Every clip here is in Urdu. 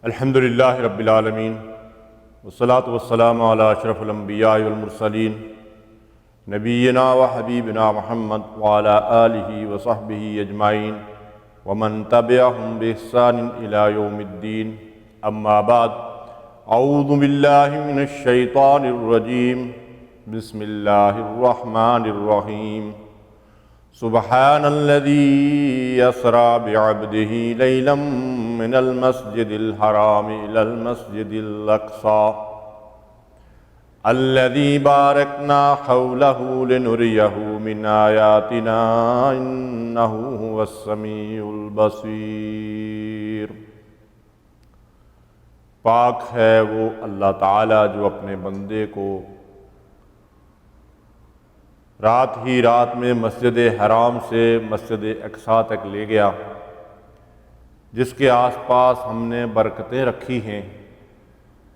الحمدللہ رب العالمین والصلاة والسلام علی اشرف الانبیاء والمرسلین نبینا و حبیبنا محمد وعلی آلہ وصحبہ اجمعین ومن تبعہم بإحسان الی یوم الدین اما بعد اعوذ باللہ من الشیطان الرجیم بسم اللہ الرحمن الرحیم سبحان الذي يسرى بعبده ليلا من المسجد الحرام إلى المسجد الأقصى الذي باركنا حوله لنريه من آياتنا إنه هو السميع البصير۔ پاک ہے وہ اللہ تعالیٰ جو اپنے بندے کو رات ہی رات میں مسجد حرام سے مسجد اقصیٰ تک لے گیا، جس کے آس پاس ہم نے برکتیں رکھی ہیں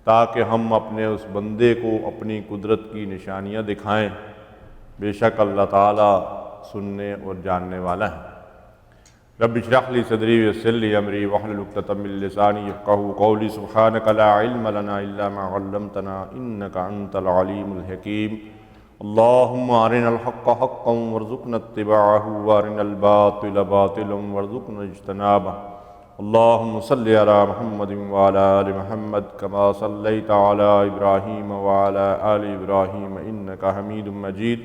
تاکہ ہم اپنے اس بندے کو اپنی قدرت کی نشانیاں دکھائیں۔ بے شک اللہ تعالیٰ سننے اور جاننے والا ہے۔ رب اشرح لی صدری ویسر لی امری واحلل عقدۃ من لسانی یفقہوا قولی سبحانک لا علم لنا الا ما علمتنا انک انت العلیم الحکیم۔ اللہم ارنا الحق حقا وارزقنا اتباعہ وارنا الباطل باطلا وارزقنا اجتنابہ۔ اللہم صلی علی محمد وعلی آل محمد کما صلیت علی ابراہیم وعلی آل ابراہیم انک حمید مجید۔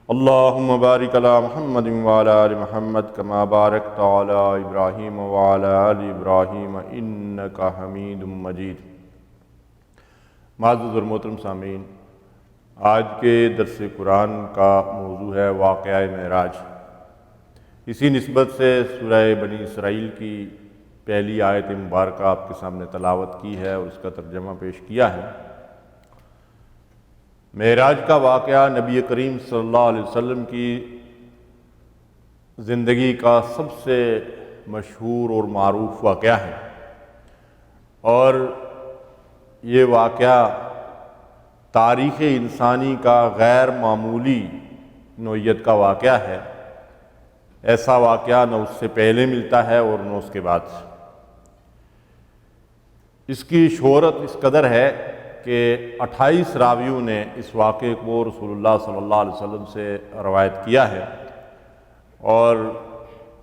اللہم بارک علی محمد وعلی آل محمد کما بارکت علی ابراہیم وعلی آل ابراہیم انک حمید مجید۔ معزز اور محترم سامعین، آج کے درس قرآن کا موضوع ہے واقعہ معراج۔ اسی نسبت سے سورہ بنی اسرائیل کی پہلی آیت مبارکہ آپ کے سامنے تلاوت کی ہے اور اس کا ترجمہ پیش کیا ہے۔ معراج کا واقعہ نبی کریم صلی اللہ علیہ وسلم کی زندگی کا سب سے مشہور اور معروف واقعہ ہے، اور یہ واقعہ تاریخ انسانی کا غیر معمولی نوعیت کا واقعہ ہے۔ ایسا واقعہ نہ اس سے پہلے ملتا ہے اور نہ اس کے بعد۔ اس کی شہرت اس قدر ہے کہ 28 راویوں نے اس واقعے کو رسول اللہ صلی اللہ علیہ وسلم سے روایت کیا ہے، اور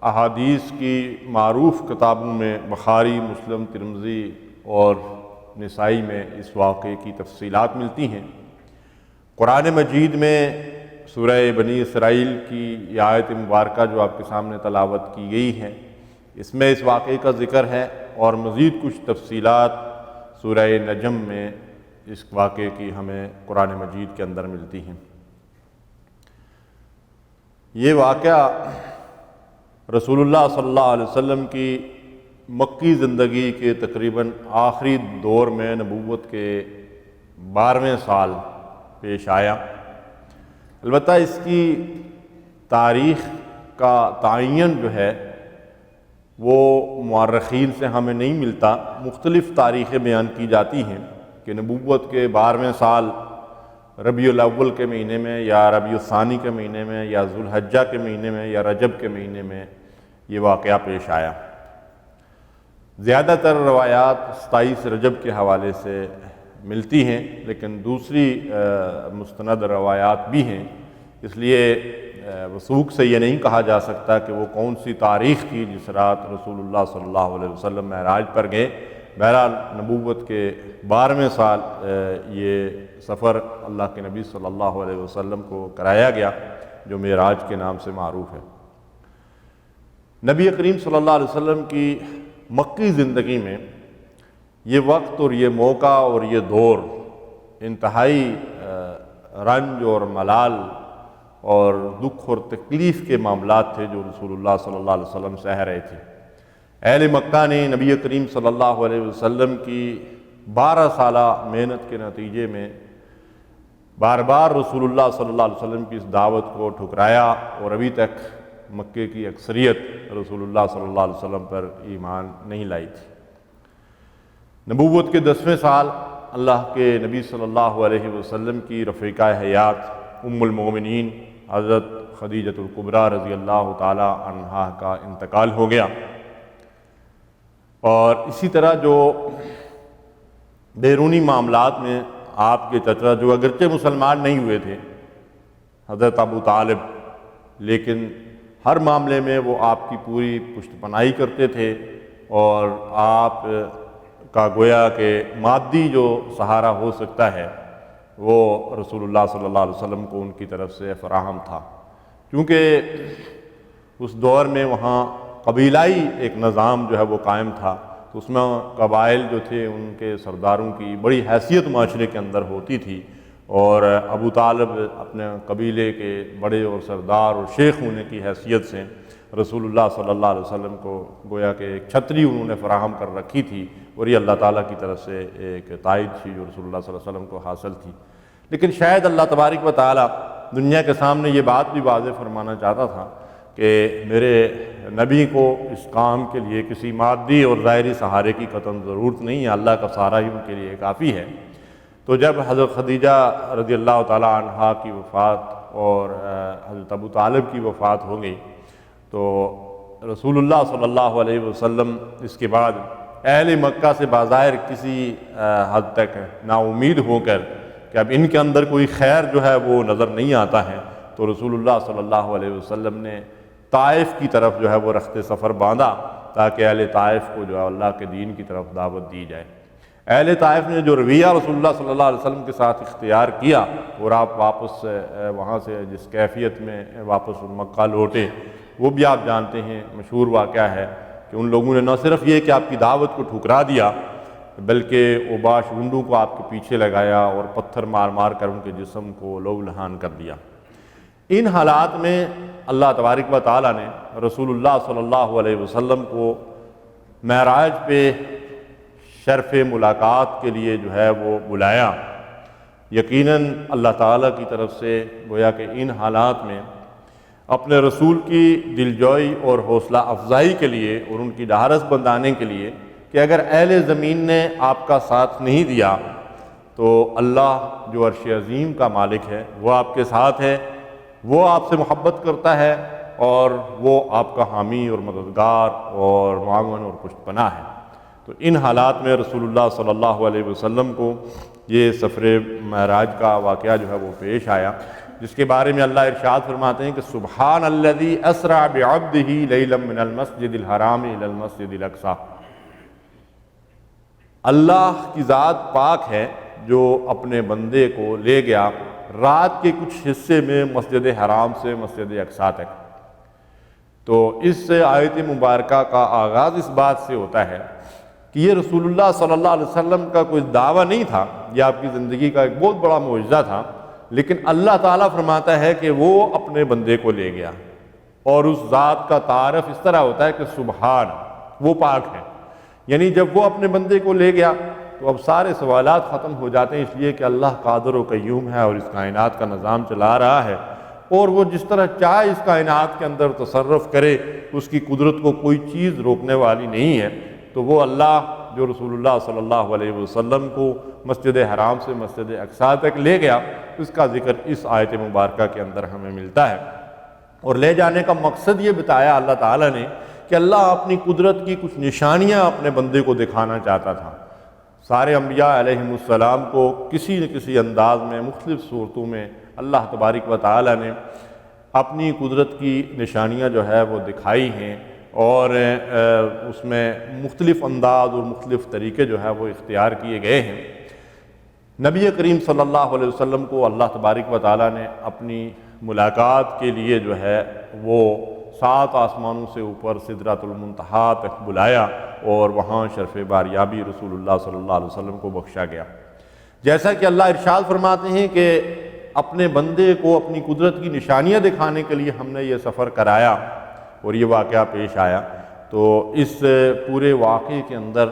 احادیث کی معروف کتابوں میں بخاری، مسلم، ترمذی اور نسائی میں اس واقعے کی تفصیلات ملتی ہیں۔ قرآن مجید میں سورہ بنی اسرائیل کی یہ آیت مبارکہ جو آپ کے سامنے تلاوت کی گئی ہے، اس میں اس واقعے کا ذکر ہے، اور مزید کچھ تفصیلات سورہ نجم میں اس واقعے کی ہمیں قرآن مجید کے اندر ملتی ہیں۔ یہ واقعہ رسول اللہ صلی اللہ علیہ وسلم کی مکی زندگی کے تقریباً آخری دور میں نبوت کے 12ویں سال پیش آیا۔ البتہ اس کی تاریخ کا تعین جو ہے وہ مورخین سے ہمیں نہیں ملتا۔ مختلف تاریخیں بیان کی جاتی ہیں کہ نبوت کے 12ویں سال ربیع الاول کے مہینے میں، یا ربیع الثانی کے مہینے میں، یا ذوالحجہ کے مہینے میں، یا رجب کے مہینے میں یہ واقعہ پیش آیا۔ زیادہ تر روایات 27 رجب کے حوالے سے ملتی ہیں، لیکن دوسری مستند روایات بھی ہیں، اس لیے وثوق سے یہ نہیں کہا جا سکتا کہ وہ کون سی تاریخ تھی جس رات رسول اللہ صلی اللہ علیہ وسلم معراج پر گئے۔ بہرحال نبوت کے 12ویں سال یہ سفر اللہ کے نبی صلی اللہ علیہ وسلم کو کرایا گیا، جو معراج کے نام سے معروف ہے۔ نبی کریم صلی اللہ علیہ وسلم کی مکی زندگی میں یہ وقت اور یہ موقع اور یہ دور انتہائی رنج اور ملال اور دکھ اور تکلیف کے معاملات تھے جو رسول اللہ صلی اللہ علیہ وسلم سہ رہے تھے۔ اہل مکہ نے نبی کریم صلی اللہ علیہ وسلم کی 12 سالہ محنت کے نتیجے میں بار بار رسول اللہ صلی اللہ علیہ وسلم کی اس دعوت کو ٹھکرایا، اور ابھی تک مکے کی اکثریت رسول اللہ صلی اللہ علیہ وسلم پر ایمان نہیں لائی تھی۔ نبوت کے 10ویں سال اللہ کے نبی صلی اللہ علیہ وسلم کی رفیقہ حیات ام المومنین حضرت خدیجۃ الکبریٰ رضی اللہ تعالی عنہا کا انتقال ہو گیا، اور اسی طرح جو بیرونی معاملات میں آپ کے چچا جو اگرچہ مسلمان نہیں ہوئے تھے حضرت ابو طالب، لیکن ہر معاملے میں وہ آپ کی پوری پشت پناہی کرتے تھے، اور آپ کا گویا کہ مادی جو سہارا ہو سکتا ہے وہ رسول اللہ صلی اللہ علیہ وسلم کو ان کی طرف سے فراہم تھا، کیونکہ اس دور میں وہاں قبیلائی ایک نظام جو ہے وہ قائم تھا، تو اس میں قبائل جو تھے ان کے سرداروں کی بڑی حیثیت معاشرے کے اندر ہوتی تھی، اور ابو طالب اپنے قبیلے کے بڑے اور سردار اور شیخ ہونے کی حیثیت سے رسول اللہ صلی اللہ علیہ وسلم کو گویا کہ ایک چھتری انہوں نے فراہم کر رکھی تھی، اور یہ اللہ تعالیٰ کی طرف سے ایک تائید تھی جو رسول اللہ صلی اللہ علیہ وسلم کو حاصل تھی۔ لیکن شاید اللہ تبارک و تعالیٰ دنیا کے سامنے یہ بات بھی واضح فرمانا چاہتا تھا کہ میرے نبی کو اس کام کے لیے کسی مادی اور ظاہری سہارے کی قطعاً ضرورت نہیں ہے، اللہ کا سہارا ہی ان کے لیے کافی ہے۔ تو جب حضرت خدیجہ رضی اللہ تعالیٰ عنہا کی وفات اور حضرت ابو طالب کی وفات ہو گئی، تو رسول اللہ صلی اللہ علیہ وسلم اس کے بعد اہل مکہ سے بظاہر کسی حد تک نا امید ہو کر کہ اب ان کے اندر کوئی خیر جو ہے وہ نظر نہیں آتا ہے، تو رسول اللہ صلی اللہ علیہ وسلم نے طائف کی طرف جو ہے وہ رخت سفر باندھا تاکہ اہل طائف کو جو ہے اللہ کے دین کی طرف دعوت دی جائے۔ اہل طائف نے جو رویہ رسول اللہ صلی اللہ علیہ وسلم کے ساتھ اختیار کیا، اور آپ واپس وہاں سے جس کیفیت میں واپس مکہ لوٹے، وہ بھی آپ جانتے ہیں، مشہور واقعہ ہے کہ ان لوگوں نے نہ صرف یہ کہ آپ کی دعوت کو ٹھکرا دیا، بلکہ اوباش ونڈوں کو آپ کے پیچھے لگایا اور پتھر مار مار کر ان کے جسم کو لہو لہان کر دیا۔ ان حالات میں اللہ تبارک و تعالیٰ نے رسول اللہ صلی اللہ علیہ وسلم کو معراج پہ شرف ملاقات کے لیے جو ہے وہ بلایا۔ یقیناً اللہ تعالیٰ کی طرف سے گویا کہ ان حالات میں اپنے رسول کی دلجوئی اور حوصلہ افزائی کے لیے اور ان کی ڈھارس بندانے کے لیے کہ اگر اہل زمین نے آپ کا ساتھ نہیں دیا تو اللہ جو عرش عظیم کا مالک ہے وہ آپ کے ساتھ ہے، وہ آپ سے محبت کرتا ہے، اور وہ آپ کا حامی اور مددگار اور معاون اور پشت پناہ ہے۔ تو ان حالات میں رسول اللہ صلی اللہ علیہ وسلم کو یہ سفر معراج کا واقعہ جو ہے وہ پیش آیا، جس کے بارے میں اللہ ارشاد فرماتے ہیں کہ سبحان الذی اسرا بعبدہ لیلا من المسجد الحرام الی المسجد الاقصی۔ اللہ کی ذات پاک ہے جو اپنے بندے کو لے گیا رات کے کچھ حصے میں مسجد حرام سے مسجد اقصی تک۔ تو اس آیت مبارکہ کا آغاز اس بات سے ہوتا ہے کہ یہ رسول اللہ صلی اللہ علیہ وسلم کا کوئی دعویٰ نہیں تھا، یہ آپ کی زندگی کا ایک بہت بڑا معجزہ تھا، لیکن اللہ تعالیٰ فرماتا ہے کہ وہ اپنے بندے کو لے گیا، اور اس ذات کا تعارف اس طرح ہوتا ہے کہ سبحان، وہ پاک ہے۔ یعنی جب وہ اپنے بندے کو لے گیا تو اب سارے سوالات ختم ہو جاتے ہیں، اس لیے کہ اللہ قادر و قیوم ہے اور اس کائنات کا نظام چلا رہا ہے، اور وہ جس طرح چاہے اس کائنات کے اندر تصرف کرے، اس کی قدرت کو کوئی چیز روکنے والی نہیں ہے۔ تو وہ اللہ جو رسول اللہ صلی اللہ علیہ وسلم کو مسجد حرام سے مسجد اقصی تک لے گیا، اس کا ذکر اس آیت مبارکہ کے اندر ہمیں ملتا ہے، اور لے جانے کا مقصد یہ بتایا اللہ تعالیٰ نے کہ اللہ اپنی قدرت کی کچھ نشانیاں اپنے بندے کو دکھانا چاہتا تھا۔ سارے انبیاء علیہم السلام کو کسی نہ کسی انداز میں مختلف صورتوں میں اللہ تبارک و تعالیٰ نے اپنی قدرت کی نشانیاں جو ہے وہ دکھائی ہیں، اور اس میں مختلف انداز اور مختلف طریقے جو ہے وہ اختیار کیے گئے ہیں۔ نبی کریم صلی اللہ علیہ وسلم کو اللہ تبارک و تعالیٰ نے اپنی ملاقات کے لیے جو ہے وہ 7 آسمانوں سے اوپر سدرۃ المنتہا تک بلایا، اور وہاں شرف باریابی رسول اللہ صلی اللہ علیہ وسلم کو بخشا گیا۔ جیسا کہ اللہ ارشاد فرماتے ہیں کہ اپنے بندے کو اپنی قدرت کی نشانیاں دکھانے کے لیے ہم نے یہ سفر کرایا اور یہ واقعہ پیش آیا، تو اس پورے واقعے کے اندر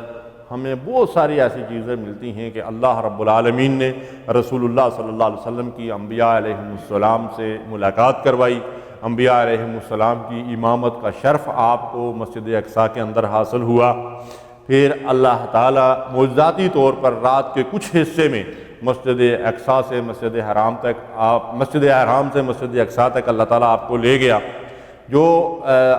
ہمیں بہت ساری ایسی چیزیں ملتی ہیں کہ اللہ رب العالمین نے رسول اللہ صلی اللہ علیہ وسلم کی انبیاء علیہم السلام سے ملاقات کروائی، انبیاء علیہم السلام کی امامت کا شرف آپ کو مسجد اقصی کے اندر حاصل ہوا۔ پھر اللہ تعالیٰ معجزاتی طور پر رات کے کچھ حصے میں مسجد اقصی سے مسجد حرام تک مسجد حرام سے مسجد اقصی تک اللہ تعالیٰ آپ کو لے گیا۔ جو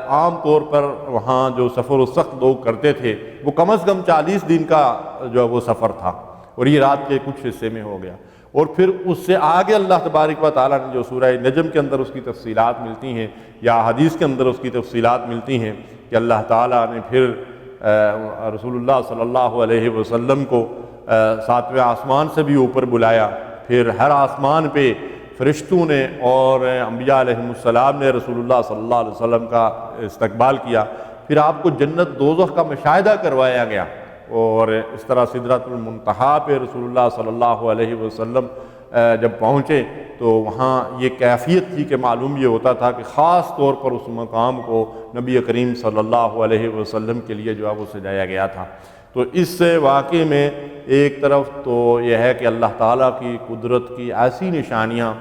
عام طور پر وہاں جو سفر و سخت لوگ کرتے تھے وہ کم از کم 40 دن کا جو ہے وہ سفر تھا، اور یہ رات کے کچھ حصے میں ہو گیا۔ اور پھر اس سے آگے اللہ تبارک و تعالیٰ نے جو سورہ نجم کے اندر اس کی تفصیلات ملتی ہیں یا حدیث کے اندر اس کی تفصیلات ملتی ہیں کہ اللہ تعالیٰ نے پھر رسول اللہ صلی اللہ علیہ وسلم کو 7ویں آسمان سے بھی اوپر بلایا، پھر ہر آسمان پہ فرشتوں نے اور انبیاء علیہم السلام نے رسول اللہ صلی اللہ علیہ وسلم کا استقبال کیا، پھر آپ کو جنت دوزخ کا مشاہدہ کروایا گیا، اور اس طرح سدرۃ المنتہا پہ رسول اللہ صلی اللہ علیہ وسلم جب پہنچے تو وہاں یہ کیفیت تھی کہ معلوم یہ ہوتا تھا کہ خاص طور پر اس مقام کو نبی کریم صلی اللہ علیہ وسلم کے لیے جو ہے وہ سجایا گیا تھا۔ تو اس سے واقعے میں ایک طرف تو یہ ہے کہ اللہ تعالیٰ کی قدرت کی ایسی نشانیاں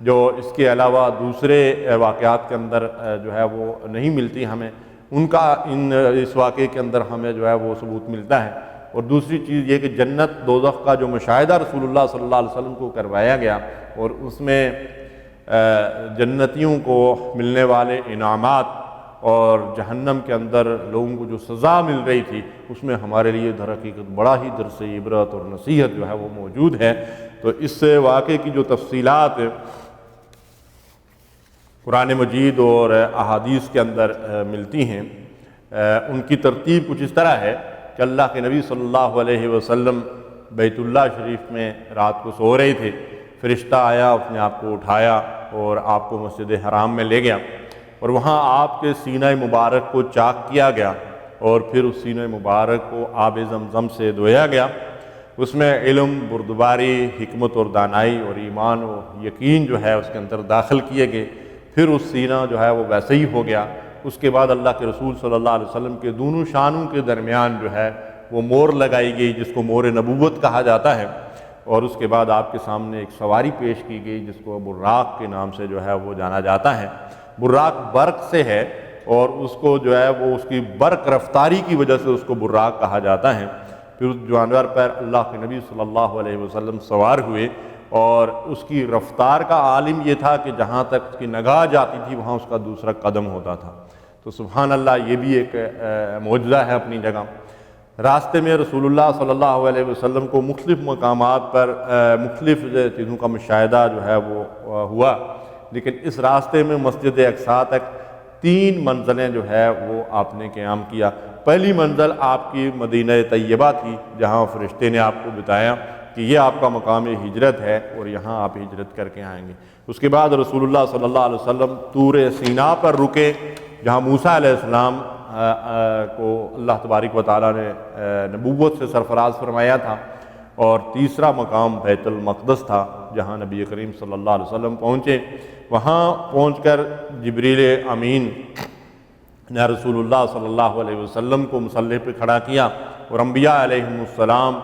جو اس کے علاوہ دوسرے واقعات کے اندر جو ہے وہ نہیں ملتی ہمیں، ان کا اس واقعے کے اندر ہمیں جو ہے وہ ثبوت ملتا ہے۔ اور دوسری چیز یہ کہ جنت دوزخ کا جو مشاہدہ رسول اللہ صلی اللہ علیہ وسلم کو کروایا گیا، اور اس میں جنتیوں کو ملنے والے انعامات اور جہنم کے اندر لوگوں کو جو سزا مل رہی تھی، اس میں ہمارے لیے در حقیقت بڑا ہی درس عبرت اور نصیحت جو ہے وہ موجود ہے۔ تو اس سے واقعے کی جو تفصیلات قرآن مجید اور احادیث کے اندر ملتی ہیں، ان کی ترتیب کچھ اس طرح ہے کہ اللہ کے نبی صلی اللہ علیہ وسلم بیت اللہ شریف میں رات کو سو رہے تھے، فرشتہ آیا، اس نے آپ کو اٹھایا اور آپ کو مسجد حرام میں لے گیا، اور وہاں آپ کے سینہ مبارک کو چاک کیا گیا، اور پھر اس سینہ مبارک کو آب زمزم سے دھویا گیا۔ اس میں علم، بردباری، حکمت اور دانائی اور ایمان و یقین جو ہے اس کے اندر داخل کیے گئے، پھر اس سینہ جو ہے وہ ویسے ہی ہو گیا۔ اس کے بعد اللہ کے رسول صلی اللہ علیہ وسلم کے دونوں شانوں کے درمیان جو ہے وہ مور لگائی گئی، جس کو مور نبوت کہا جاتا ہے، اور اس کے بعد آپ کے سامنے ایک سواری پیش کی گئی جس کو براق کے نام سے جو ہے وہ جانا جاتا ہے۔ براق برق سے ہے، اور اس کو جو ہے وہ اس کی برق رفتاری کی وجہ سے اس کو براق کہا جاتا ہے۔ پھر اس جانور پر اللہ کے نبی صلی اللہ علیہ وسلم سوار ہوئے، اور اس کی رفتار کا عالم یہ تھا کہ جہاں تک اس کی نگاہ جاتی تھی وہاں اس کا دوسرا قدم ہوتا تھا۔ تو سبحان اللہ، یہ بھی ایک معجزہ ہے اپنی جگہ۔ راستے میں رسول اللہ صلی اللہ علیہ وسلم کو مختلف مقامات پر مختلف چیزوں کا مشاہدہ جو ہے وہ ہوا، لیکن اس راستے میں مسجد اقصیٰ تک 3 منزلیں جو ہے وہ آپ نے قیام کیا۔ پہلی منزل آپ کی مدینہ طیبہ تھی، جہاں فرشتے نے آپ کو بتایا کہ یہ آپ کا مقام ہجرت ہے اور یہاں آپ ہجرت کر کے آئیں گے۔ اس کے بعد رسول اللہ صلی اللہ علیہ وسلم طور سینا پر رکے، جہاں موسیٰ علیہ السلام کو اللہ تبارک و تعالیٰ نے نبوت سے سرفراز فرمایا تھا، اور تیسرا مقام بیت المقدس تھا جہاں نبی کریم صلی اللہ علیہ وسلم پہنچے۔ وہاں پہنچ کر جبریل امین نے رسول اللہ صلی اللہ علیہ وسلم کو مصلی پہ کھڑا کیا، اور انبیاء علیہم السلام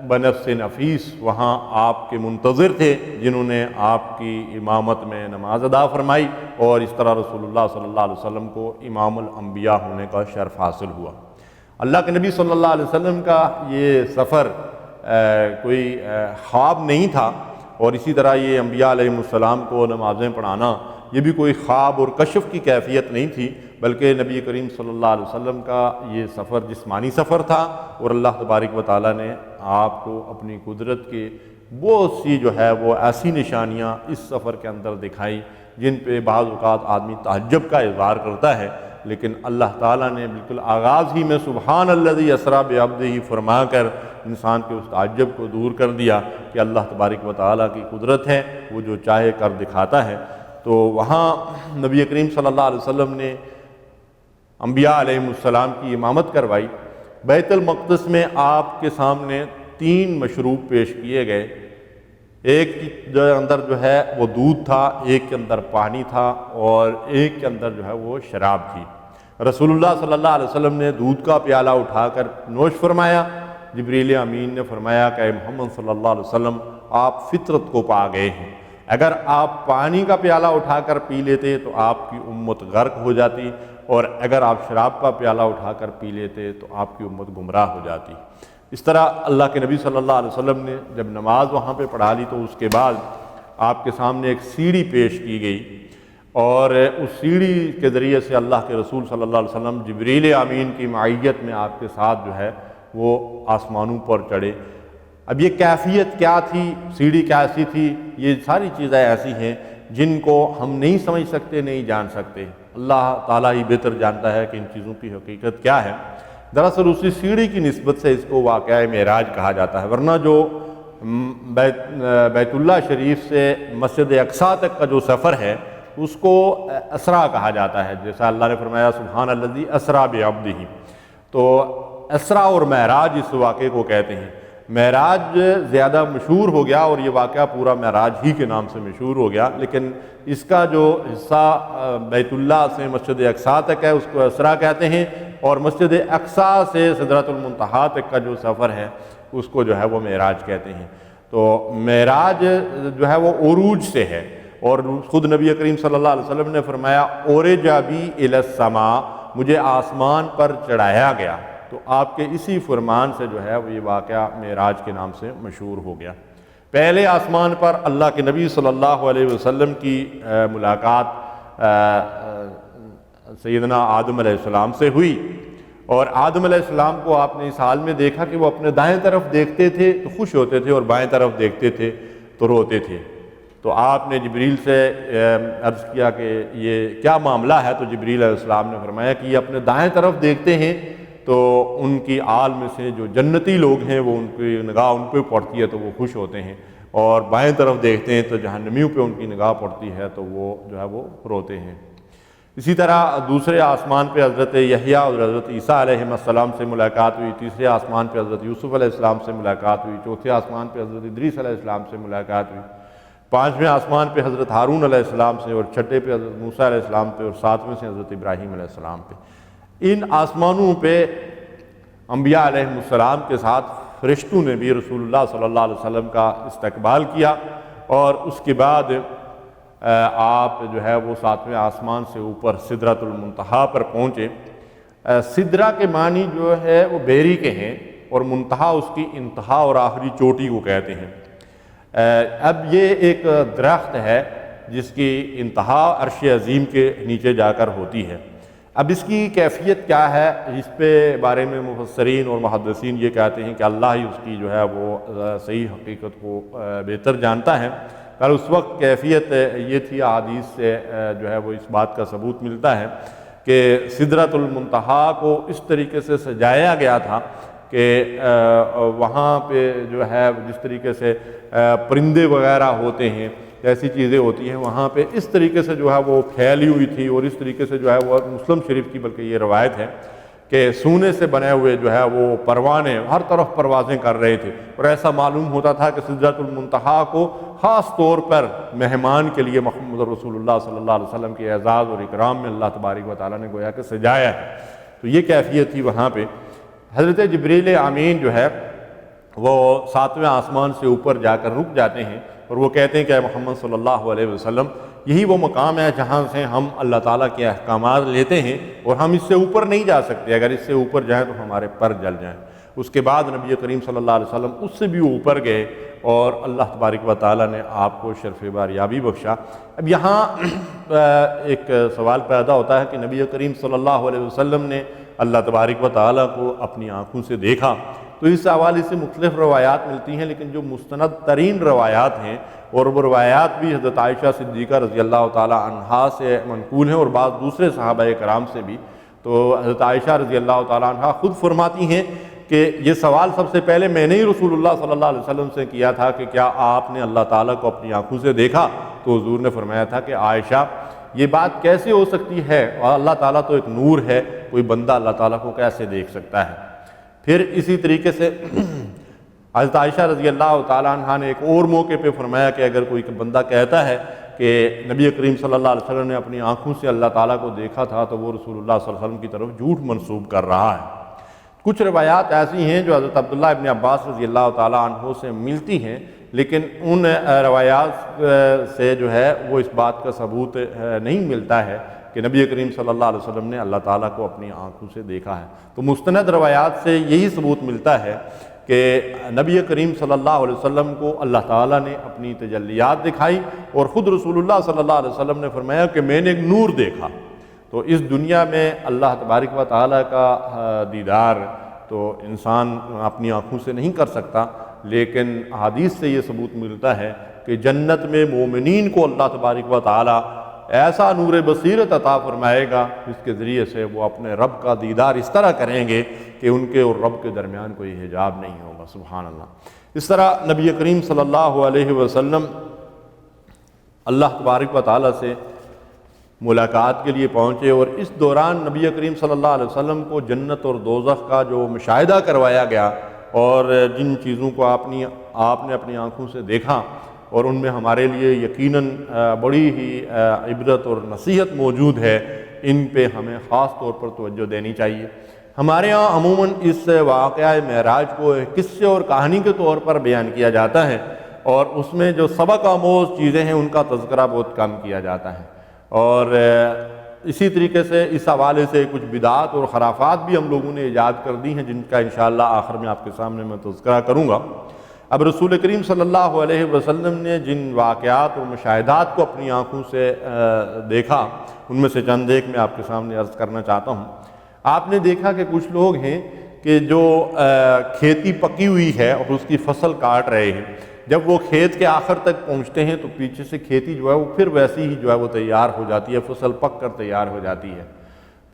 بنفس نفیس وہاں آپ کے منتظر تھے، جنہوں نے آپ کی امامت میں نماز ادا فرمائی، اور اس طرح رسول اللہ صلی اللہ علیہ وسلم کو امام الانبیاء ہونے کا شرف حاصل ہوا۔ اللہ کے نبی صلی اللہ علیہ وسلم کا یہ سفر کوئی خواب نہیں تھا، اور اسی طرح یہ انبیاء علیہ السلام کو نمازیں پڑھانا یہ بھی کوئی خواب اور کشف کی کیفیت نہیں تھی، بلکہ نبی کریم صلی اللہ علیہ وسلم کا یہ سفر جسمانی سفر تھا، اور اللہ تبارک و تعالیٰ نے آپ کو اپنی قدرت کے بہت سی جو ہے وہ ایسی نشانیاں اس سفر کے اندر دکھائی جن پہ بعض اوقات آدمی تعجب کا اظہار کرتا ہے، لیکن اللہ تعالیٰ نے بالکل آغاز ہی میں سبحان الذی اسریٰ بعبدہ فرما کر انسان کے اس تعجب کو دور کر دیا کہ اللہ تبارک و تعالیٰ کی قدرت ہے، وہ جو چاہے کر دکھاتا ہے۔ تو وہاں نبی کریم صلی اللہ علیہ وسلم نے انبیاء علیہ السلام کی امامت کروائی۔ بیت المقدس میں آپ کے سامنے 3 مشروب پیش کیے گئے، ایک جو اندر جو ہے وہ دودھ تھا، ایک کے اندر پانی تھا، اور ایک کے اندر جو ہے وہ شراب تھی۔ رسول اللہ صلی اللہ علیہ وسلم نے دودھ کا پیالہ اٹھا کر نوش فرمایا۔ جبریل امین نے فرمایا کہ اے محمد صلی اللہ علیہ وسلم، آپ فطرت کو پا گئے ہیں، اگر آپ پانی کا پیالہ اٹھا کر پی لیتے تو آپ کی امت غرق ہو جاتی، اور اگر آپ شراب کا پیالہ اٹھا کر پی لیتے تو آپ کی امت گمراہ ہو جاتی۔ اس طرح اللہ کے نبی صلی اللہ علیہ وسلم نے جب نماز وہاں پہ پڑھا لی تو اس کے بعد آپ کے سامنے ایک سیڑھی پیش کی گئی، اور اس سیڑھی کے ذریعے سے اللہ کے رسول صلی اللہ علیہ وسلم جبریل امین کی معیت میں آپ کے ساتھ جو ہے وہ آسمانوں پر چڑھے۔ اب یہ کیفیت کیا تھی، سیڑھی کیسی تھی، یہ ساری چیزیں ایسی ہیں جن کو ہم نہیں سمجھ سکتے، نہیں جان سکتے۔ اللہ تعالیٰ ہی بہتر جانتا ہے کہ ان چیزوں کی حقیقت کیا ہے۔ دراصل اسی سیڑھی کی نسبت سے اس کو واقعہ معراج کہا جاتا ہے، ورنہ جو بیت اللہ شریف سے مسجد اقصیٰ تک کا جو سفر ہے اس کو اسرا کہا جاتا ہے، جیسا اللہ نے فرمایا سبحان الذی اسرا بعبدہ۔ تو اسرا اور معراج اس واقعے کو کہتے ہیں۔ معراج زیادہ مشہور ہو گیا اور یہ واقعہ پورا معراج ہی کے نام سے مشہور ہو گیا، لیکن اس کا جو حصہ بیت اللہ سے مسجد اقصیٰ تک ہے اس کو اسرا کہتے ہیں، اور مسجد اقصیٰ سے سدرۃ المنتہا تک کا جو سفر ہے اس کو جو ہے وہ معراج کہتے ہیں۔ تو معراج جو ہے وہ عروج سے ہے، اور خود نبی کریم صلی اللہ علیہ وسلم نے فرمایا اورج بی الی السماء، مجھے آسمان پر چڑھایا گیا۔ تو آپ کے اسی فرمان سے جو ہے وہ یہ واقعہ معراج کے نام سے مشہور ہو گیا۔ پہلے آسمان پر اللہ کے نبی صلی اللہ علیہ وسلم کی ملاقات سیدنا آدم علیہ السلام سے ہوئی، اور آدم علیہ السلام کو آپ نے اس حال میں دیکھا کہ وہ اپنے دائیں طرف دیکھتے تھے تو خوش ہوتے تھے، اور بائیں طرف دیکھتے تھے تو روتے تھے۔ تو آپ نے جبریل سے عرض کیا کہ یہ کیا معاملہ ہے، تو جبریل علیہ السلام نے فرمایا کہ یہ اپنے دائیں طرف دیکھتے ہیں تو ان کی آل میں سے جو جنتی لوگ ہیں وہ ان کی نگاہ ان پہ پڑتی ہے تو وہ خوش ہوتے ہیں، اور بائیں طرف دیکھتے ہیں تو جہنمیوں پہ ان کی نگاہ پڑتی ہے تو وہ جو ہے وہ روتے ہیں۔ اسی طرح دوسرے آسمان پہ حضرت یحییٰ اور حضرت عیسیٰ علیہ السلام سے ملاقات ہوئی، تیسرے آسمان پہ حضرت یوسف علیہ السلام سے ملاقات ہوئی، چوتھے آسمان پہ حضرت ادریس علیہ السلام سے ملاقات ہوئی، پانچویں آسمان پہ حضرت ہارون علیہ السلام سے، اور چھٹے پہ حضرت موسیٰ علیہ السلام پہ، اور ساتویں سے حضرت ابراہیم علیہ السلام پہ۔ ان آسمانوں پہ انبیاء علیہ السلام کے ساتھ فرشتوں نے بھی رسول اللہ صلی اللہ علیہ وسلم کا استقبال کیا، اور اس کے بعد آپ جو ہے وہ ساتویں آسمان سے اوپر سدرۃ المنتہا پر پہنچے۔ سدرہ کے معنی جو ہے وہ بیری کے ہیں، اور منتہا اس کی انتہا اور آخری چوٹی کو کہتے ہیں۔ اب یہ ایک درخت ہے جس کی انتہا عرش عظیم کے نیچے جا کر ہوتی ہے۔ اب اس کی کیفیت کیا ہے، اس پہ بارے میں مفسرین اور محدثین یہ کہتے ہیں کہ اللہ ہی اس کی جو ہے وہ صحیح حقیقت کو بہتر جانتا ہے۔ پر اس وقت کیفیت یہ تھی، احادیث سے جو ہے وہ اس بات کا ثبوت ملتا ہے کہ سدرۃ المنتہا کو اس طریقے سے سجایا گیا تھا کہ وہاں پہ جو ہے جس طریقے سے پرندے وغیرہ ہوتے ہیں، ایسی چیزیں ہوتی ہیں، وہاں پہ اس طریقے سے جو ہے وہ پھیلی ہوئی تھی، اور اس طریقے سے جو ہے وہ مسلم شریف کی بلکہ یہ روایت ہے کہ سونے سے بنے ہوئے جو ہے وہ پروانے ہر طرف پروازیں کر رہے تھے، اور ایسا معلوم ہوتا تھا کہ سدرۃ المنتہا کو خاص طور پر مہمان کے لیے محمد رسول اللہ صلی اللہ علیہ وسلم کے اعزاز اور اکرام میں اللہ تبارک و تعالیٰ نے گویا کہ سجایا ہے۔ تو یہ کیفیت تھی وہاں پہ۔ حضرت جبریل امین جو ہے وہ ساتویں آسمان سے اوپر جا کر رک جاتے ہیں، اور وہ کہتے ہیں کہ اے محمد صلی اللہ علیہ وسلم، یہی وہ مقام ہے جہاں سے ہم اللہ تعالیٰ کے احکامات لیتے ہیں، اور ہم اس سے اوپر نہیں جا سکتے، اگر اس سے اوپر جائیں تو ہمارے پر جل جائیں۔ اس کے بعد نبی کریم صلی اللہ علیہ وسلم اس سے بھی اوپر گئے، اور اللہ تبارک و تعالیٰ نے آپ کو شرف باریابی بخشا۔ اب یہاں ایک سوال پیدا ہوتا ہے کہ نبی کریم صلی اللہ علیہ وسلم نے اللہ تبارک و تعالیٰ کو اپنی آنکھوں سے دیکھا، تو اس حوالے سے مختلف روایات ملتی ہیں، لیکن جو مستند ترین روایات ہیں، اور وہ روایات بھی حضرت عائشہ صدیقہ رضی اللہ تعالیٰ عنہا سے منقول ہیں، اور بعض دوسرے صحابہ کرام سے بھی۔ تو حضرت عائشہ رضی اللہ تعالیٰ عنہا خود فرماتی ہیں کہ یہ سوال سب سے پہلے میں نے ہی رسول اللہ صلی اللہ علیہ وسلم سے کیا تھا کہ کیا آپ نے اللہ تعالیٰ کو اپنی آنکھوں سے دیکھا؟ تو حضور نے فرمایا تھا کہ عائشہ، یہ بات کیسے ہو سکتی ہے، اور اللہ تعالیٰ تو ایک نور ہے، کوئی بندہ اللہ تعالیٰ کو کیسے دیکھ سکتا ہے؟ پھر اسی طریقے سے حضرت عائشہ رضی اللہ تعالیٰ عنہ نے ایک اور موقع پہ فرمایا کہ اگر کوئی بندہ کہتا ہے کہ نبی کریم صلی اللہ علیہ وسلم نے اپنی آنکھوں سے اللہ تعالیٰ کو دیکھا تھا، تو وہ رسول اللہ صلی اللہ علیہ وسلم کی طرف جھوٹ منسوب کر رہا ہے۔ کچھ روایات ایسی ہیں جو حضرت عبداللہ ابن عباس رضی اللہ تعالیٰ عنہ سے ملتی ہیں، لیکن ان روایات سے جو ہے وہ اس بات کا ثبوت نہیں ملتا ہے کہ نبی کریم صلی اللہ علیہ وسلم نے اللہ تعالیٰ کو اپنی آنکھوں سے دیکھا ہے۔ تو مستند روایات سے یہی ثبوت ملتا ہے کہ نبی کریم صلی اللہ علیہ وسلم کو اللہ تعالیٰ نے اپنی تجلیات دکھائی، اور خود رسول اللہ صلی اللہ علیہ وسلم نے فرمایا کہ میں نے ایک نور دیکھا۔ تو اس دنیا میں اللہ تبارک و تعالیٰ کا دیدار تو انسان اپنی آنکھوں سے نہیں کر سکتا، لیکن احادیث سے یہ ثبوت ملتا ہے کہ جنت میں مومنین کو اللہ تبارک و تعالیٰ ایسا نور بصیرت عطا فرمائے گا جس کے ذریعے سے وہ اپنے رب کا دیدار اس طرح کریں گے کہ ان کے اور رب کے درمیان کوئی حجاب نہیں ہوگا۔ سبحان اللہ۔ اس طرح نبی کریم صلی اللہ علیہ وسلم اللہ تبارک و تعالیٰ سے ملاقات کے لیے پہنچے، اور اس دوران نبی کریم صلی اللہ علیہ وسلم کو جنت اور دوزخ کا جو مشاہدہ کروایا گیا، اور جن چیزوں کو آپ نے اپنی آنکھوں سے دیکھا، اور ان میں ہمارے لیے یقیناً بڑی ہی عبرت اور نصیحت موجود ہے، ان پہ ہمیں خاص طور پر توجہ دینی چاہیے۔ ہمارے ہاں عموماً اس واقعہ معراج کو قصے اور کہانی کے طور پر بیان کیا جاتا ہے، اور اس میں جو سبق آموز چیزیں ہیں ان کا تذکرہ بہت کم کیا جاتا ہے، اور اسی طریقے سے اس حوالے سے کچھ بدعات اور خرافات بھی ہم لوگوں نے ایجاد کر دی ہیں، جن کا انشاءاللہ آخر میں آپ کے سامنے میں تذکرہ کروں گا۔ اب رسول کریم صلی اللہ علیہ وسلم نے جن واقعات اور مشاہدات کو اپنی آنکھوں سے دیکھا، ان میں سے چند ایک میں آپ کے سامنے عرض کرنا چاہتا ہوں۔ آپ نے دیکھا کہ کچھ لوگ ہیں کہ جو کھیتی پکی ہوئی ہے اور اس کی فصل کاٹ رہے ہیں، جب وہ کھیت کے آخر تک پہنچتے ہیں تو پیچھے سے کھیتی جو ہے وہ پھر ویسی ہی جو ہے وہ تیار ہو جاتی ہے، فصل پک کر تیار ہو جاتی ہے،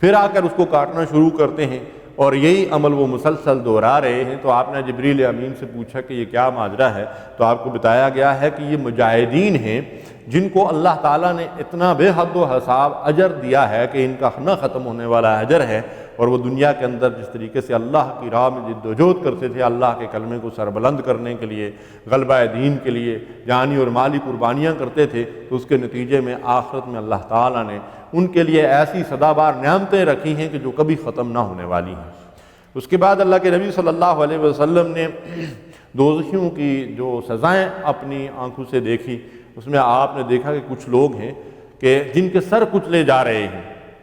پھر آ کر اس کو کاٹنا شروع کرتے ہیں، اور یہی عمل وہ مسلسل دہرا رہے ہیں۔ تو آپ نے جبریل امین سے پوچھا کہ یہ کیا ماجرا ہے، تو آپ کو بتایا گیا ہے کہ یہ مجاہدین ہیں جن کو اللہ تعالیٰ نے اتنا بے حد و حساب اجر دیا ہے کہ ان کا نہ ختم ہونے والا اجر ہے، اور وہ دنیا کے اندر جس طریقے سے اللہ کی راہ میں جد و جہد کرتے تھے، اللہ کے کلمے کو سربلند کرنے کے لیے، غلبہ دین کے لیے جانی اور مالی قربانیاں کرتے تھے، تو اس کے نتیجے میں آخرت میں اللہ تعالیٰ نے ان کے لیے ایسی سدا بار نعمتیں رکھی ہیں کہ جو کبھی ختم نہ ہونے والی ہیں۔ اس کے بعد اللہ کے نبی صلی اللہ علیہ وسلم نے دوزخیوں کی جو سزائیں اپنی آنکھوں سے دیکھی، اس میں آپ نے دیکھا کہ کچھ لوگ ہیں کہ جن کے سر کچلے جا رہے ہیں،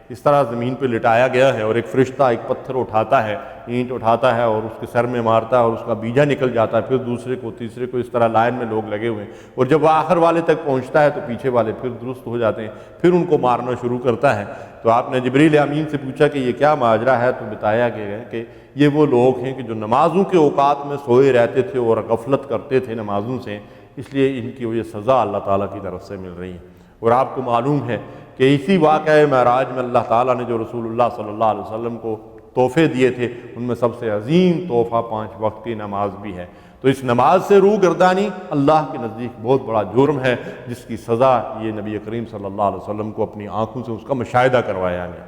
اس طرح زمین پہ لٹایا گیا ہے، اور ایک فرشتہ ایک پتھر اٹھاتا ہے، اینٹ اٹھاتا ہے اور اس کے سر میں مارتا ہے، اور اس کا بیجا نکل جاتا ہے، پھر دوسرے کو، تیسرے کو، اس طرح لائن میں لوگ لگے ہوئے ہیں، اور جب وہ آخر والے تک پہنچتا ہے تو پیچھے والے پھر درست ہو جاتے ہیں، پھر ان کو مارنا شروع کرتا ہے۔ تو آپ نے جبریل امین سے پوچھا کہ یہ کیا ماجرا ہے، تو بتایا گیا ہے کہ یہ وہ لوگ ہیں کہ جو نمازوں کے اوقات میں سوئے رہتے تھے اور غفلت کرتے تھے نمازوں سے، اس لیے ان کی یہ سزا اللہ تعالیٰ کی طرف سے مل رہی ہے۔ اور آپ کو معلوم ہے کہ اسی واقعہ معراج میں اللہ تعالیٰ نے جو رسول اللہ صلی اللہ علیہ وسلم کو تحفے دیے تھے، ان میں سب سے عظیم تحفہ 5 وقت کی نماز بھی ہے۔ تو اس نماز سے روح گردانی اللہ کے نزدیک بہت بڑا جرم ہے، جس کی سزا یہ نبی کریم صلی اللہ علیہ وسلم کو اپنی آنکھوں سے اس کا مشاہدہ کروایا گیا۔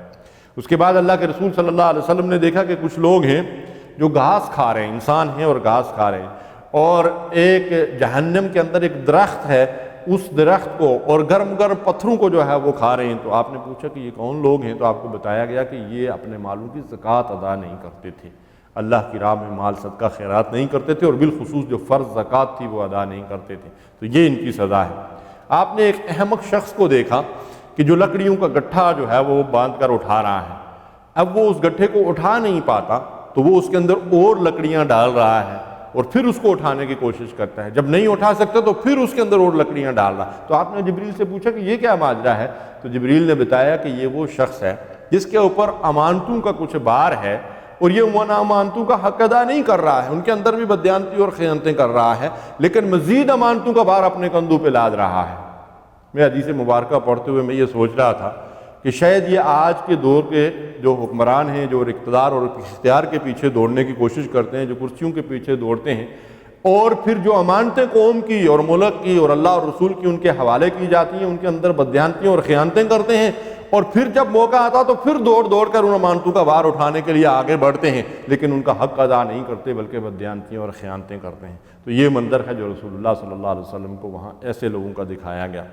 اس کے بعد اللہ کے رسول صلی اللہ علیہ وسلم نے دیکھا کہ کچھ لوگ ہیں جو گھاس کھا رہے ہیں، انسان ہیں اور گھاس کھا رہے ہیں، اور ایک جہنم کے اندر ایک درخت ہے، اس درخت کو اور گرم گرم پتھروں کو جو ہے وہ کھا رہے ہیں۔ تو آپ نے پوچھا کہ یہ کون لوگ ہیں، تو آپ کو بتایا گیا کہ یہ اپنے مالوں کی زکوٰۃ ادا نہیں کرتے تھے، اللہ کی راہ میں مال صدقہ خیرات نہیں کرتے تھے، اور بالخصوص جو فرض زکوٰۃ تھی وہ ادا نہیں کرتے تھے، تو یہ ان کی سزا ہے۔ آپ نے ایک احمق شخص کو دیکھا کہ جو لکڑیوں کا گٹھا جو ہے وہ باندھ کر اٹھا رہا ہے، اب وہ اس گٹھے کو اٹھا نہیں پاتا تو وہ اس کے اندر اور لکڑیاں ڈال رہا ہے، اور پھر اس کو اٹھانے کی کوشش کرتا ہے، جب نہیں اٹھا سکتا تو پھر اس کے اندر اور لکڑیاں ڈال رہا۔ تو آپ نے جبریل سے پوچھا کہ یہ کیا ماجرا ہے، تو جبریل نے بتایا کہ یہ وہ شخص ہے جس کے اوپر امانتوں کا کچھ بار ہے، اور یہ ان امانتوں کا حق ادا نہیں کر رہا ہے، ان کے اندر بھی بددیانتی اور خیانتیں کر رہا ہے، لیکن مزید امانتوں کا بار اپنے کندھوں پہ لاد رہا ہے۔ میں حدیث مبارکہ پڑھتے ہوئے میں یہ سوچ رہا تھا کہ شاید یہ آج کے دور کے جو حکمران ہیں، جو اقتدار اور اختیار کے پیچھے دوڑنے کی کوشش کرتے ہیں، جو کرسیوں کے پیچھے دوڑتے ہیں، اور پھر جو امانتیں قوم کی اور ملک کی اور اللہ اور رسول کی ان کے حوالے کی جاتی ہیں، ان کے اندر بددیانتیاں اور خیانتیں کرتے ہیں، اور پھر جب موقع آتا تو پھر دوڑ دوڑ کر ان امانتوں کا بار اٹھانے کے لیے آگے بڑھتے ہیں، لیکن ان کا حق ادا نہیں کرتے بلکہ بددیانتیاں اور خیانتیں کرتے ہیں۔ تو یہ منظر ہے جو رسول اللہ صلی اللہ علیہ وسلم کو وہاں ایسے لوگوں کا دکھایا گیا۔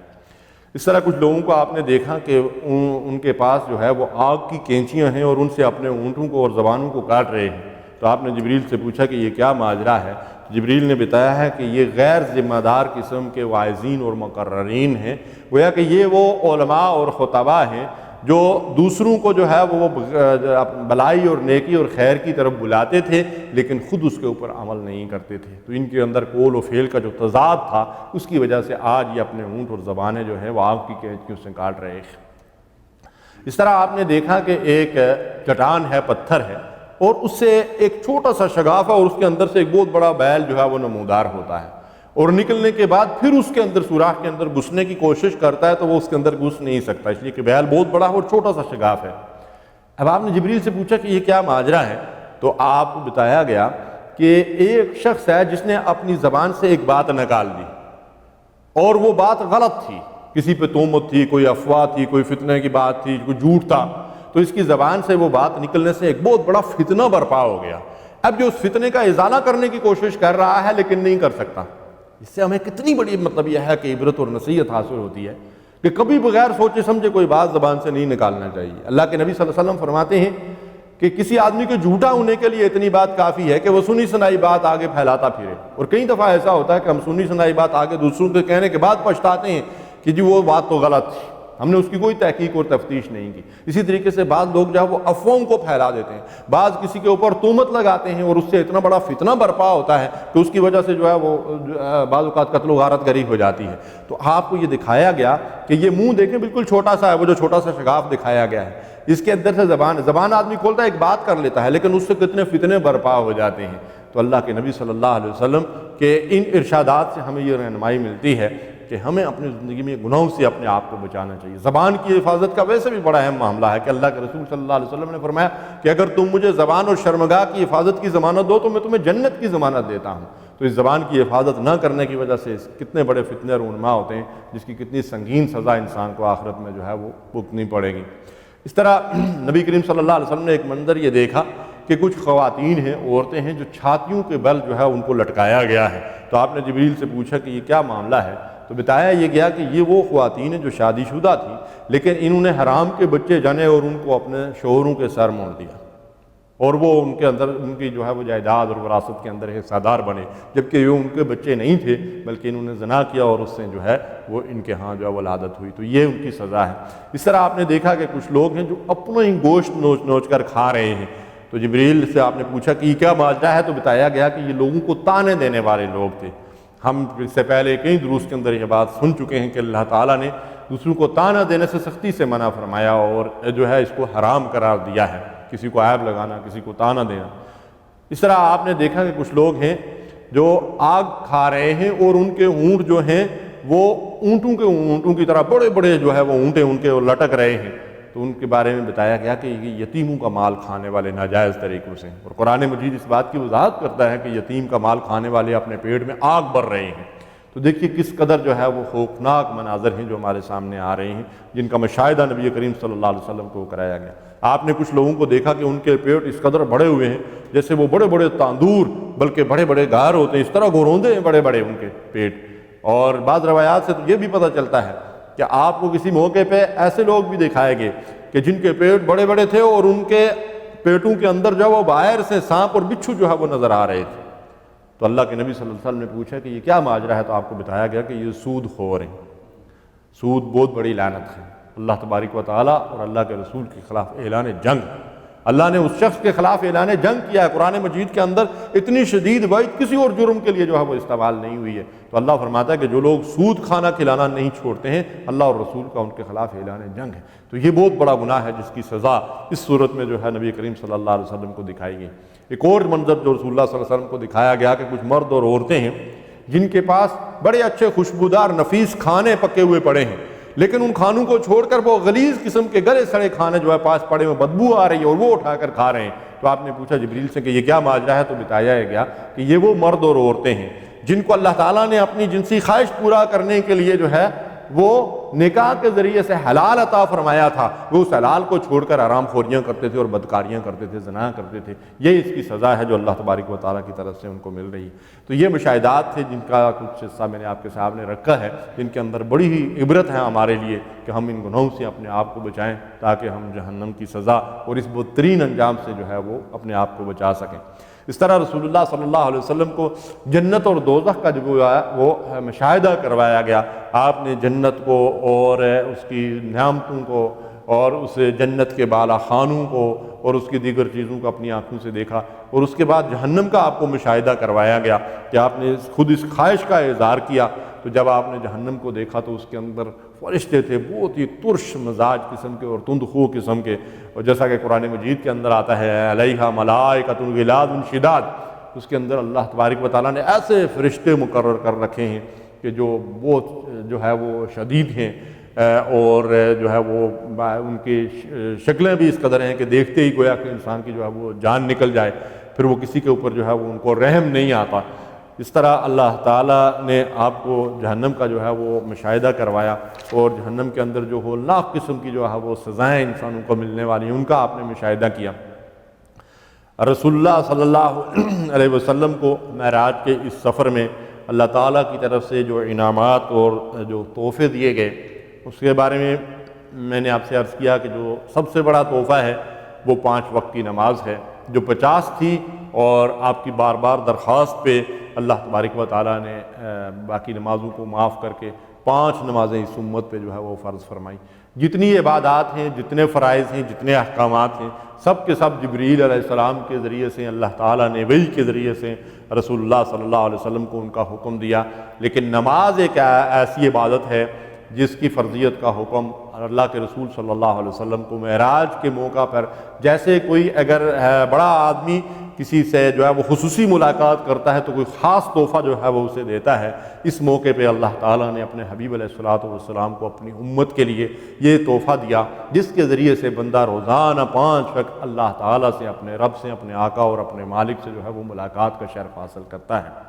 اس طرح کچھ لوگوں کو آپ نے دیکھا کہ ان کے پاس جو ہے وہ آگ کی کینچیاں ہیں، اور ان سے اپنے اونٹوں کو اور زبانوں کو کاٹ رہے ہیں۔ تو آپ نے جبریل سے پوچھا کہ یہ کیا ماجرا ہے، جبریل نے بتایا ہے کہ یہ غیر ذمہ دار قسم کے واعظین اور مقررین ہیں، گویا کہ یہ وہ علماء اور خطباء ہیں جو دوسروں کو جو ہے وہ بلائی اور نیکی اور خیر کی طرف بلاتے تھے لیکن خود اس کے اوپر عمل نہیں کرتے تھے۔ تو ان کے اندر قول و فعل کا جو تضاد تھا اس کی وجہ سے آج یہ اپنے اونٹ اور زبانیں جو ہیں وہ آگ کی کینچیوں سے کاٹ رہے ہیں۔ اس طرح آپ نے دیکھا کہ ایک چٹان ہے، پتھر ہے، اور اس سے ایک چھوٹا سا شگاف ہے اور اس کے اندر سے ایک بہت بڑا بیل جو ہے وہ نمودار ہوتا ہے، اور نکلنے کے بعد پھر اس کے اندر سوراخ کے اندر گھسنے کی کوشش کرتا ہے تو وہ اس کے اندر گھس نہیں سکتا، اس لیے کہ بیل بہت بڑا اور چھوٹا سا شگاف ہے۔ اب آپ نے جبریل سے پوچھا کہ یہ کیا ماجرا ہے، تو آپ کو بتایا گیا کہ ایک شخص ہے جس نے اپنی زبان سے ایک بات نکال دی اور وہ بات غلط تھی، کسی پہ تہمت تھی، کوئی افواہ تھی، کوئی فتنے کی بات تھی، کوئی جھوٹ تھا، تو اس کی زبان سے وہ بات نکلنے سے ایک بہت بڑا فتنہ برپا ہو گیا۔ اب جو اس فتنے کا ازالہ کرنے کی کوشش کر رہا ہے لیکن نہیں کر سکتا۔ اس سے ہمیں کتنی بڑی یہ ہے کہ عبرت اور نصیحت حاصل ہوتی ہے کہ کبھی بغیر سوچے سمجھے کوئی بات زبان سے نہیں نکالنا چاہیے۔ اللہ کے نبی صلی اللہ علیہ وسلم فرماتے ہیں کہ کسی آدمی کے جھوٹا ہونے کے لیے اتنی بات کافی ہے کہ وہ سنی سنائی بات آگے پھیلاتا پھرے، اور کئی دفعہ ایسا ہوتا ہے کہ ہم سنی سنائی بات آگے دوسروں کے کہنے کے بعد پچھتاتے ہیں کہ جی وہ بات تو غلط تھی، ہم نے اس کی کوئی تحقیق اور تفتیش نہیں کی۔ اسی طریقے سے بعض لوگ جو ہے وہ افواہوں کو پھیلا دیتے ہیں، بعض کسی کے اوپر تہمت لگاتے ہیں اور اس سے اتنا بڑا فتنہ برپا ہوتا ہے کہ اس کی وجہ سے جو ہے وہ بعض اوقات قتل و غارت گری ہو جاتی ہے۔ تو آپ کو یہ دکھایا گیا کہ یہ منہ دیکھیں بالکل چھوٹا سا ہے، وہ جو چھوٹا سا شگاف دکھایا گیا ہے، اس کے اندر سے زبان آدمی کھولتا ہے، ایک بات کر لیتا ہے لیکن اس سے کتنے فتنے برپا ہو جاتے ہیں۔ تو اللہ کے نبی صلی اللہ علیہ وسلم کے ان ارشادات سے ہمیں یہ رہنمائی ملتی ہے کہ ہمیں اپنی زندگی میں گناہوں سے اپنے آپ کو بچانا چاہیے۔ زبان کی حفاظت کا ویسے بھی بڑا اہم معاملہ ہے کہ اللہ کے رسول صلی اللہ علیہ وسلم نے فرمایا کہ اگر تم مجھے زبان اور شرمگاہ کی حفاظت کی ضمانت دو تو میں تمہیں جنت کی ضمانت دیتا ہوں۔ تو اس زبان کی حفاظت نہ کرنے کی وجہ سے کتنے بڑے فتنے رونما ہوتے ہیں، جس کی کتنی سنگین سزا انسان کو آخرت میں جو ہے وہ بھگتنی پڑے گی۔ اس طرح نبی کریم صلی اللہ علیہ وسلم نے ایک منظر یہ دیکھا کہ کچھ خواتین ہیں، عورتیں ہیں جو چھاتیوں کے بل جو ہے ان کو لٹکایا گیا ہے۔ تو آپ نے جبریل سے پوچھا کہ یہ کیا معاملہ ہے، تو بتایا یہ گیا کہ یہ وہ خواتین ہیں جو شادی شدہ تھیں لیکن انہوں نے حرام کے بچے جنے اور ان کو اپنے شوہروں کے سر موڑ دیا، اور وہ ان کے اندر ان کی جو ہے وہ جائیداد اور وراثت کے اندر حصہ دار بنے، جبکہ وہ ان کے بچے نہیں تھے بلکہ انہوں نے زنا کیا اور اس سے جو ہے وہ ان کے ہاں جو ہے ولادت ہوئی۔ تو یہ ان کی سزا ہے۔ اس طرح آپ نے دیکھا کہ کچھ لوگ ہیں جو اپنا ہی گوشت نوچ نوچ کر کھا رہے ہیں۔ تو جبریل سے آپ نے پوچھا کہ یہ کیا ماجرا ہے، تو بتایا گیا کہ یہ لوگوں کو تانے دینے والے لوگ تھے۔ ہم اس سے پہلے کئی دروس کے اندر یہ بات سن چکے ہیں کہ اللہ تعالیٰ نے دوسروں کو تانا دینے سے سختی سے منع فرمایا اور جو ہے اس کو حرام قرار دیا ہے، کسی کو عیب لگانا، کسی کو تانا دینا۔ اس طرح آپ نے دیکھا کہ کچھ لوگ ہیں جو آگ کھا رہے ہیں اور ان کے اونٹ جو ہیں وہ اونٹوں کی طرح بڑے بڑے جو ہے وہ اونٹیں ان کے لٹک رہے ہیں۔ تو ان کے بارے میں بتایا گیا کہ یہ یتیموں کا مال کھانے والے ناجائز طریقوں سے، اور قرآن مجید اس بات کی وضاحت کرتا ہے کہ یتیم کا مال کھانے والے اپنے پیٹ میں آگ بھر رہے ہیں۔ تو دیکھیے کس قدر جو ہے وہ خوفناک مناظر ہیں جو ہمارے سامنے آ رہے ہیں، جن کا مشاہدہ نبی کریم صلی اللہ علیہ وسلم کو کرایا گیا۔ آپ نے کچھ لوگوں کو دیکھا کہ ان کے پیٹ اس قدر بڑے ہوئے ہیں جیسے وہ بڑے بڑے تاندور بلکہ بڑے بڑے گار ہوتے ہیں، اس طرح گوروندے ہیں بڑے بڑے ان کے پیٹ۔ اور بعض روایات سے تو یہ بھی پتہ چلتا ہے کہ آپ کو کسی موقع پہ ایسے لوگ بھی دکھائے گئے کہ جن کے پیٹ بڑے بڑے تھے اور ان کے پیٹوں کے اندر جو وہ باہر سے سانپ اور بچھو جو ہے وہ نظر آ رہے تھے۔ تو اللہ کے نبی صلی اللہ علیہ وسلم نے پوچھا کہ یہ کیا ماجرا ہے، تو آپ کو بتایا گیا کہ یہ سود خور ہیں۔ سود بہت بڑی لعنت ہے، اللہ تبارک و تعالیٰ اور اللہ کے رسول کے خلاف اعلان جنگ۔ اللہ نے اس شخص کے خلاف اعلان جنگ کیا ہے۔ قرآن مجید کے اندر اتنی شدید وعید کسی اور جرم کے لیے جو ہے وہ استعمال نہیں ہوئی ہے۔ تو اللہ فرماتا ہے کہ جو لوگ سود کھانا کھلانا نہیں چھوڑتے ہیں، اللہ اور رسول کا ان کے خلاف اعلان جنگ ہے۔ تو یہ بہت بڑا گناہ ہے جس کی سزا اس صورت میں جو ہے نبی کریم صلی اللہ علیہ وسلم کو دکھائی گئی۔ ایک اور منظر جو رسول اللہ صلی اللہ علیہ وسلم کو دکھایا گیا کہ کچھ مرد اور عورتیں ہیں جن کے پاس بڑے اچھے خوشبودار نفیس کھانے پکے ہوئے پڑے ہیں، لیکن ان کھانوں کو چھوڑ کر وہ غلیظ قسم کے گلے سڑے کھانے جو ہے پاس پڑے ہوئے بدبو آ رہی ہے اور وہ اٹھا کر کھا رہے ہیں۔ تو آپ نے پوچھا جبریل سے کہ یہ کیا ماجرا ہے، تو بتایا گیا کہ یہ وہ مرد اور عورتیں ہیں جن کو اللہ تعالیٰ نے اپنی جنسی خواہش پورا کرنے کے لیے جو ہے وہ نکاح کے ذریعے سے حلال عطا فرمایا تھا، وہ اس حلال کو چھوڑ کر آرام خوریاں کرتے تھے اور بدکاریاں کرتے تھے، زنا کرتے تھے۔ یہ اس کی سزا ہے جو اللہ تبارک و تعالیٰ کی طرف سے ان کو مل رہی ہے۔ تو یہ مشاہدات تھے جن کا کچھ حصہ میں نے آپ کے سامنے رکھا ہے، جن کے اندر بڑی ہی عبرت ہے ہمارے لیے کہ ہم ان گناہوں سے اپنے آپ کو بچائیں تاکہ ہم جہنم کی سزا اور اس بدترین انجام سے جو ہے وہ اپنے آپ کو بچا سکیں۔ اس طرح رسول اللہ صلی اللہ علیہ وسلم کو جنت اور دوزخ کا جو وہ مشاہدہ کروایا گیا۔ آپ نے جنت کو اور اس کی نعمتوں کو اور اس جنت کے بالا خانوں کو اور اس کی دیگر چیزوں کو اپنی آنکھوں سے دیکھا، اور اس کے بعد جہنم کا آپ کو مشاہدہ کروایا گیا کہ آپ نے خود اس خواہش کا اظہار کیا۔ تو جب آپ نے جہنم کو دیکھا تو اس کے اندر فرشتے تھے بہت ہی ترش مزاج قسم کے اور تند خو قسم کے، اور جیسا کہ قرآن مجید کے اندر آتا ہے علیہا ملائکۃ غلاظ شداد، اس کے اندر اللہ تبارک و تعالیٰ نے ایسے فرشتے مقرر کر رکھے ہیں کہ جو بہت جو ہے وہ شدید ہیں، اور جو ہے وہ ان کی شکلیں بھی اس قدر ہیں کہ دیکھتے ہی گویا کہ انسان کی جو ہے وہ جان نکل جائے، پھر وہ کسی کے اوپر جو ہے وہ ان کو رحم نہیں آتا۔ اس طرح اللہ تعالیٰ نے آپ کو جہنم کا جو ہے وہ مشاہدہ کروایا، اور جہنم کے اندر جو ہولناک قسم کی جو ہے وہ سزائیں انسانوں کو ملنے والی ہیں ان کا آپ نے مشاہدہ کیا۔ رسول اللہ صلی اللہ علیہ وسلم کو معراج کے اس سفر میں اللہ تعالیٰ کی طرف سے جو انعامات اور جو تحفے دیے گئے اس کے بارے میں نے آپ سے عرض کیا کہ جو سب سے بڑا تحفہ ہے وہ 5 وقت کی نماز ہے، جو 50 تھی، اور آپ کی بار بار درخواست پہ اللہ تبارک و تعالیٰ نے باقی نمازوں کو معاف کر کے 5 نمازیں اس امت پہ جو ہے وہ فرض فرمائی۔ جتنی عبادات ہیں، جتنے فرائض ہیں، جتنے احکامات ہیں، سب کے سب جبریل علیہ السلام کے ذریعے سے اللہ تعالیٰ نے وحی کے ذریعے سے رسول اللہ صلی اللہ علیہ وسلم کو ان کا حکم دیا۔ لیکن نماز ایک ایسی عبادت ہے جس کی فرضیت کا حکم اللہ کے رسول صلی اللہ علیہ وسلم کو معراج کے موقع پر، جیسے کوئی اگر بڑا آدمی کسی سے جو ہے وہ خصوصی ملاقات کرتا ہے تو کوئی خاص تحفہ جو ہے وہ اسے دیتا ہے، اس موقع پہ اللہ تعالیٰ نے اپنے حبیب علیہ الصلوۃ والسلام کو اپنی امت کے لیے یہ تحفہ دیا، جس کے ذریعے سے بندہ روزانہ 5 وقت اللہ تعالیٰ سے، اپنے رب سے، اپنے آقا اور اپنے مالک سے جو ہے وہ ملاقات کا شرف حاصل کرتا ہے۔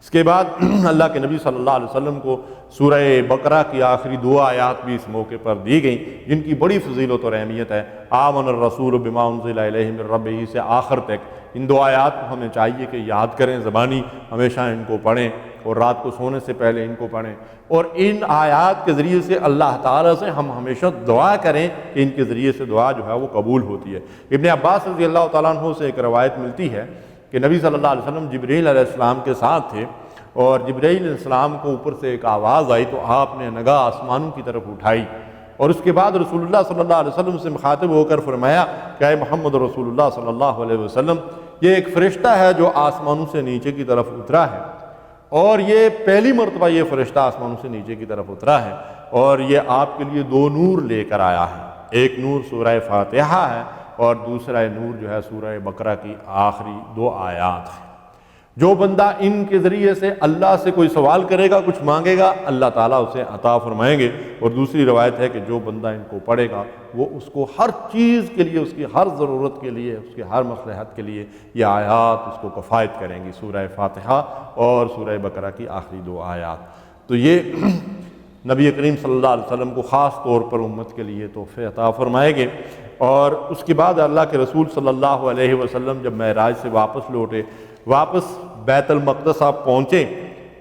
اس کے بعد اللہ کے نبی صلی اللہ علیہ وسلم کو سورہ بقرہ کی آخری 2 آیات بھی اس موقع پر دی گئیں، جن کی بڑی فضیلت اور اہمیت ہے۔ آمن الرسول بما انزل الیہ من ربہ سے آخر تک ان 2 آیات کو ہمیں چاہیے کہ یاد کریں، زبانی ہمیشہ ان کو پڑھیں، اور رات کو سونے سے پہلے ان کو پڑھیں، اور ان آیات کے ذریعے سے اللہ تعالیٰ سے ہم ہمیشہ دعا کریں کہ ان کے ذریعے سے دعا جو ہے وہ قبول ہوتی ہے۔ ابن عباس رضی اللہ تعالیٰ عنہ سے ایک روایت ملتی ہے کہ نبی صلی اللہ علیہ وسلم جبرائیل علیہ السلام کے ساتھ تھے، اور جبرائیل علیہ السلام کو اوپر سے ایک آواز آئی تو آپ نے نگاہ آسمانوں کی طرف اٹھائی، اور اس کے بعد رسول اللہ صلی اللہ علیہ وسلم سے مخاطب ہو کر فرمایا کہ اے محمد رسول اللہ صلی اللہ علیہ وسلم، یہ ایک فرشتہ ہے جو آسمانوں سے نیچے کی طرف اترا ہے، اور یہ پہلی مرتبہ یہ فرشتہ آسمانوں سے نیچے کی طرف اترا ہے، اور یہ آپ کے لیے 2 نور لے کر آیا ہے، ایک نور سورہ فاتحہ ہے اور دوسرا نور جو ہے سورہ بقرہ کی آخری 2 آیات ہے۔ جو بندہ ان کے ذریعے سے اللہ سے کوئی سوال کرے گا، کچھ مانگے گا، اللہ تعالیٰ اسے عطا فرمائیں گے، اور دوسری روایت ہے کہ جو بندہ ان کو پڑھے گا وہ اس کو ہر چیز کے لیے، اس کی ہر ضرورت کے لیے، اس کی ہر مصلحت کے لیے یہ آیات اس کو کفایت کریں گی، سورہ فاتحہ اور سورہ بقرہ کی آخری 2 آیات۔ تو یہ نبی کریم صلی اللہ علیہ وسلم کو خاص طور پر امت کے لیے تحفے عطا فرمائے گے۔ اور اس کے بعد اللہ کے رسول صلی اللہ علیہ وسلم جب معراج سے واپس لوٹے، واپس بیت المقدس آپ پہنچے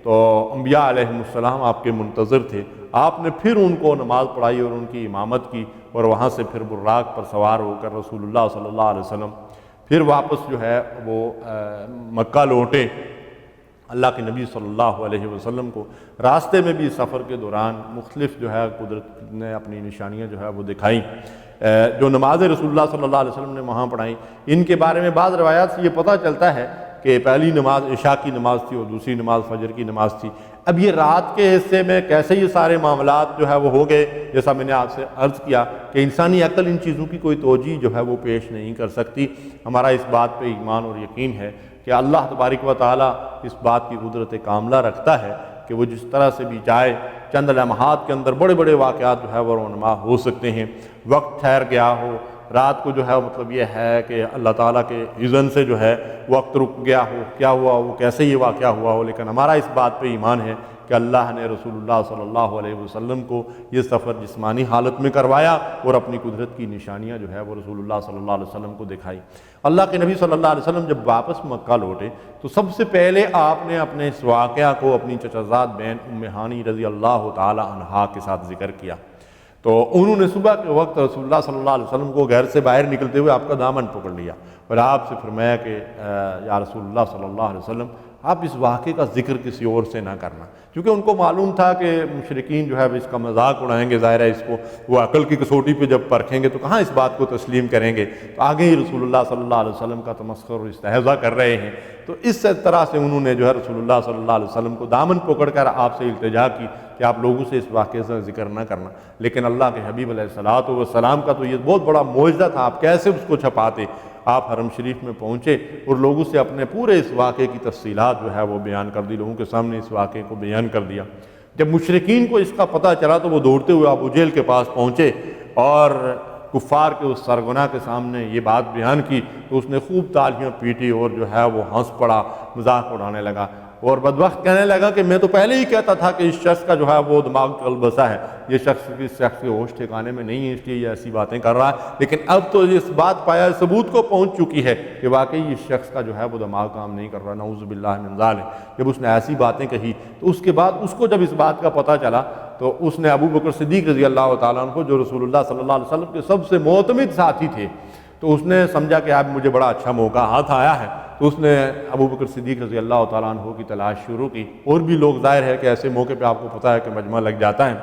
تو انبیاء علیہ السلام آپ کے منتظر تھے، آپ نے پھر ان کو نماز پڑھائی اور ان کی امامت کی، اور وہاں سے پھر براق پر سوار ہو کر رسول اللہ صلی اللہ علیہ وسلم پھر واپس جو ہے وہ مکہ لوٹے۔ اللہ کے نبی صلی اللہ علیہ وسلم کو راستے میں بھی سفر کے دوران مختلف جو ہے قدرت نے اپنی نشانیاں جو ہے وہ دکھائیں۔ جو نماز رسول اللہ صلی اللہ علیہ وسلم نے وہاں پڑھائیں، ان کے بارے میں بعض روایات سے یہ پتہ چلتا ہے کہ پہلی نماز عشاء کی نماز تھی اور دوسری نماز فجر کی نماز تھی۔ اب یہ رات کے حصے میں کیسے یہ سارے معاملات جو ہے وہ ہو گئے، جیسا میں نے آپ سے عرض کیا کہ انسانی عقل ان چیزوں کی کوئی توجیہ جو ہے وہ پیش نہیں کر سکتی۔ ہمارا اس بات پہ ایمان اور یقین ہے کہ اللہ تبارک و تعالیٰ اس بات کی قدرت کاملہ رکھتا ہے کہ وہ جس طرح سے بھی چاہے چند لمحات کے اندر بڑے بڑے واقعات جو ہے وہ رونما ہو سکتے ہیں۔ وقت ٹھہر گیا ہو، رات کو جو ہے مطلب یہ ہے کہ اللہ تعالیٰ کے اذن سے جو ہے وقت رک گیا ہو، کیا ہوا وہ کیسے یہ واقعہ ہوا ہو، لیکن ہمارا اس بات پہ ایمان ہے کہ اللہ نے رسول اللہ صلی اللہ علیہ وسلم کو یہ سفر جسمانی حالت میں کروایا اور اپنی قدرت کی نشانیاں جو ہے وہ رسول اللہ صلی اللہ علیہ وسلم کو دکھائی۔ اللہ کے نبی صلی اللہ علیہ وسلم جب واپس مکہ لوٹے تو سب سے پہلے آپ نے اپنے اس واقعہ کو اپنی چچا زاد بہن ام ہانی رضی اللہ تعالی عنہا کے ساتھ ذکر کیا۔ تو انہوں نے صبح کے وقت رسول اللہ صلی اللہ علیہ وسلم کو گھر سے باہر نکلتے ہوئے آپ کا دامن پکڑ لیا اور آپ سے فرمایا کہ یا رسول اللہ صلی اللہ علیہ وسلم آپ اس واقعے کا ذکر کسی اور سے نہ کرنا، کیونکہ ان کو معلوم تھا کہ مشرکین جو ہے اس کا مذاق اڑائیں گے، ظاہر ہے اس کو وہ عقل کی کسوٹی پہ جب پرکھیں گے تو کہاں اس بات کو تسلیم کریں گے، تو آگے ہی رسول اللہ صلی اللہ علیہ وسلم کا تمسخر اور استہزاء کر رہے ہیں۔ تو اس طرح سے انہوں نے جو ہے رسول اللہ صلی اللہ علیہ وسلم کو دامن پکڑ کر آپ سے التجا کی کہ آپ لوگوں سے اس واقعے سے ذکر نہ کرنا، لیکن اللہ کے حبیب علیہ الصلوۃ والسلام کا تو یہ بہت بڑا معجزہ تھا، آپ کیسے اس کو چھپاتے۔ آپ حرم شریف میں پہنچے اور لوگوں سے اپنے پورے اس واقعے کی تفصیلات جو ہے وہ بیان کر دی، لوگوں کے سامنے اس واقعے کو بیان کر دیا۔ جب مشرکین کو اس کا پتہ چلا تو وہ دوڑتے ہوئے ابو جہل کے پاس پہنچے اور کفار کے اس سرغنہ کے سامنے یہ بات بیان کی تو اس نے خوب تالیاں پیٹی اور جو ہے وہ ہنس پڑا، مذاق اڑانے لگا اور بدبخت کہنے لگا کہ میں تو پہلے ہی کہتا تھا کہ اس شخص کا جو ہے وہ دماغ کلبسا ہے، یہ شخص کے ہوش ٹھکانے میں نہیں ہے، اس لیے یہ ایسی باتیں کر رہا ہے، لیکن اب تو اس بات پایا ثبوت کو پہنچ چکی ہے کہ واقعی اس شخص کا جو ہے وہ دماغ کام نہیں کر رہا، نعوذ باللہ من ذالک۔ جب اس نے ایسی باتیں کہی تو اس کے بعد اس کو جب اس بات کا پتہ چلا تو اس نے ابو بکر صدیق رضی اللہ تعالیٰ عنہ کو، جو رسول اللہ صلی اللہ علیہ وسلم کے سب سے معتمد ساتھی تھے، تو اس نے سمجھا کہ اب مجھے بڑا اچھا موقع ہاتھ آیا ہے، تو اس نے ابو بکر صدیق رضی اللہ تعالیٰ عنہ کی تلاش شروع کی۔ اور بھی لوگ، ظاہر ہے کہ ایسے موقع پہ آپ کو پتہ ہے کہ مجمع لگ جاتا ہے،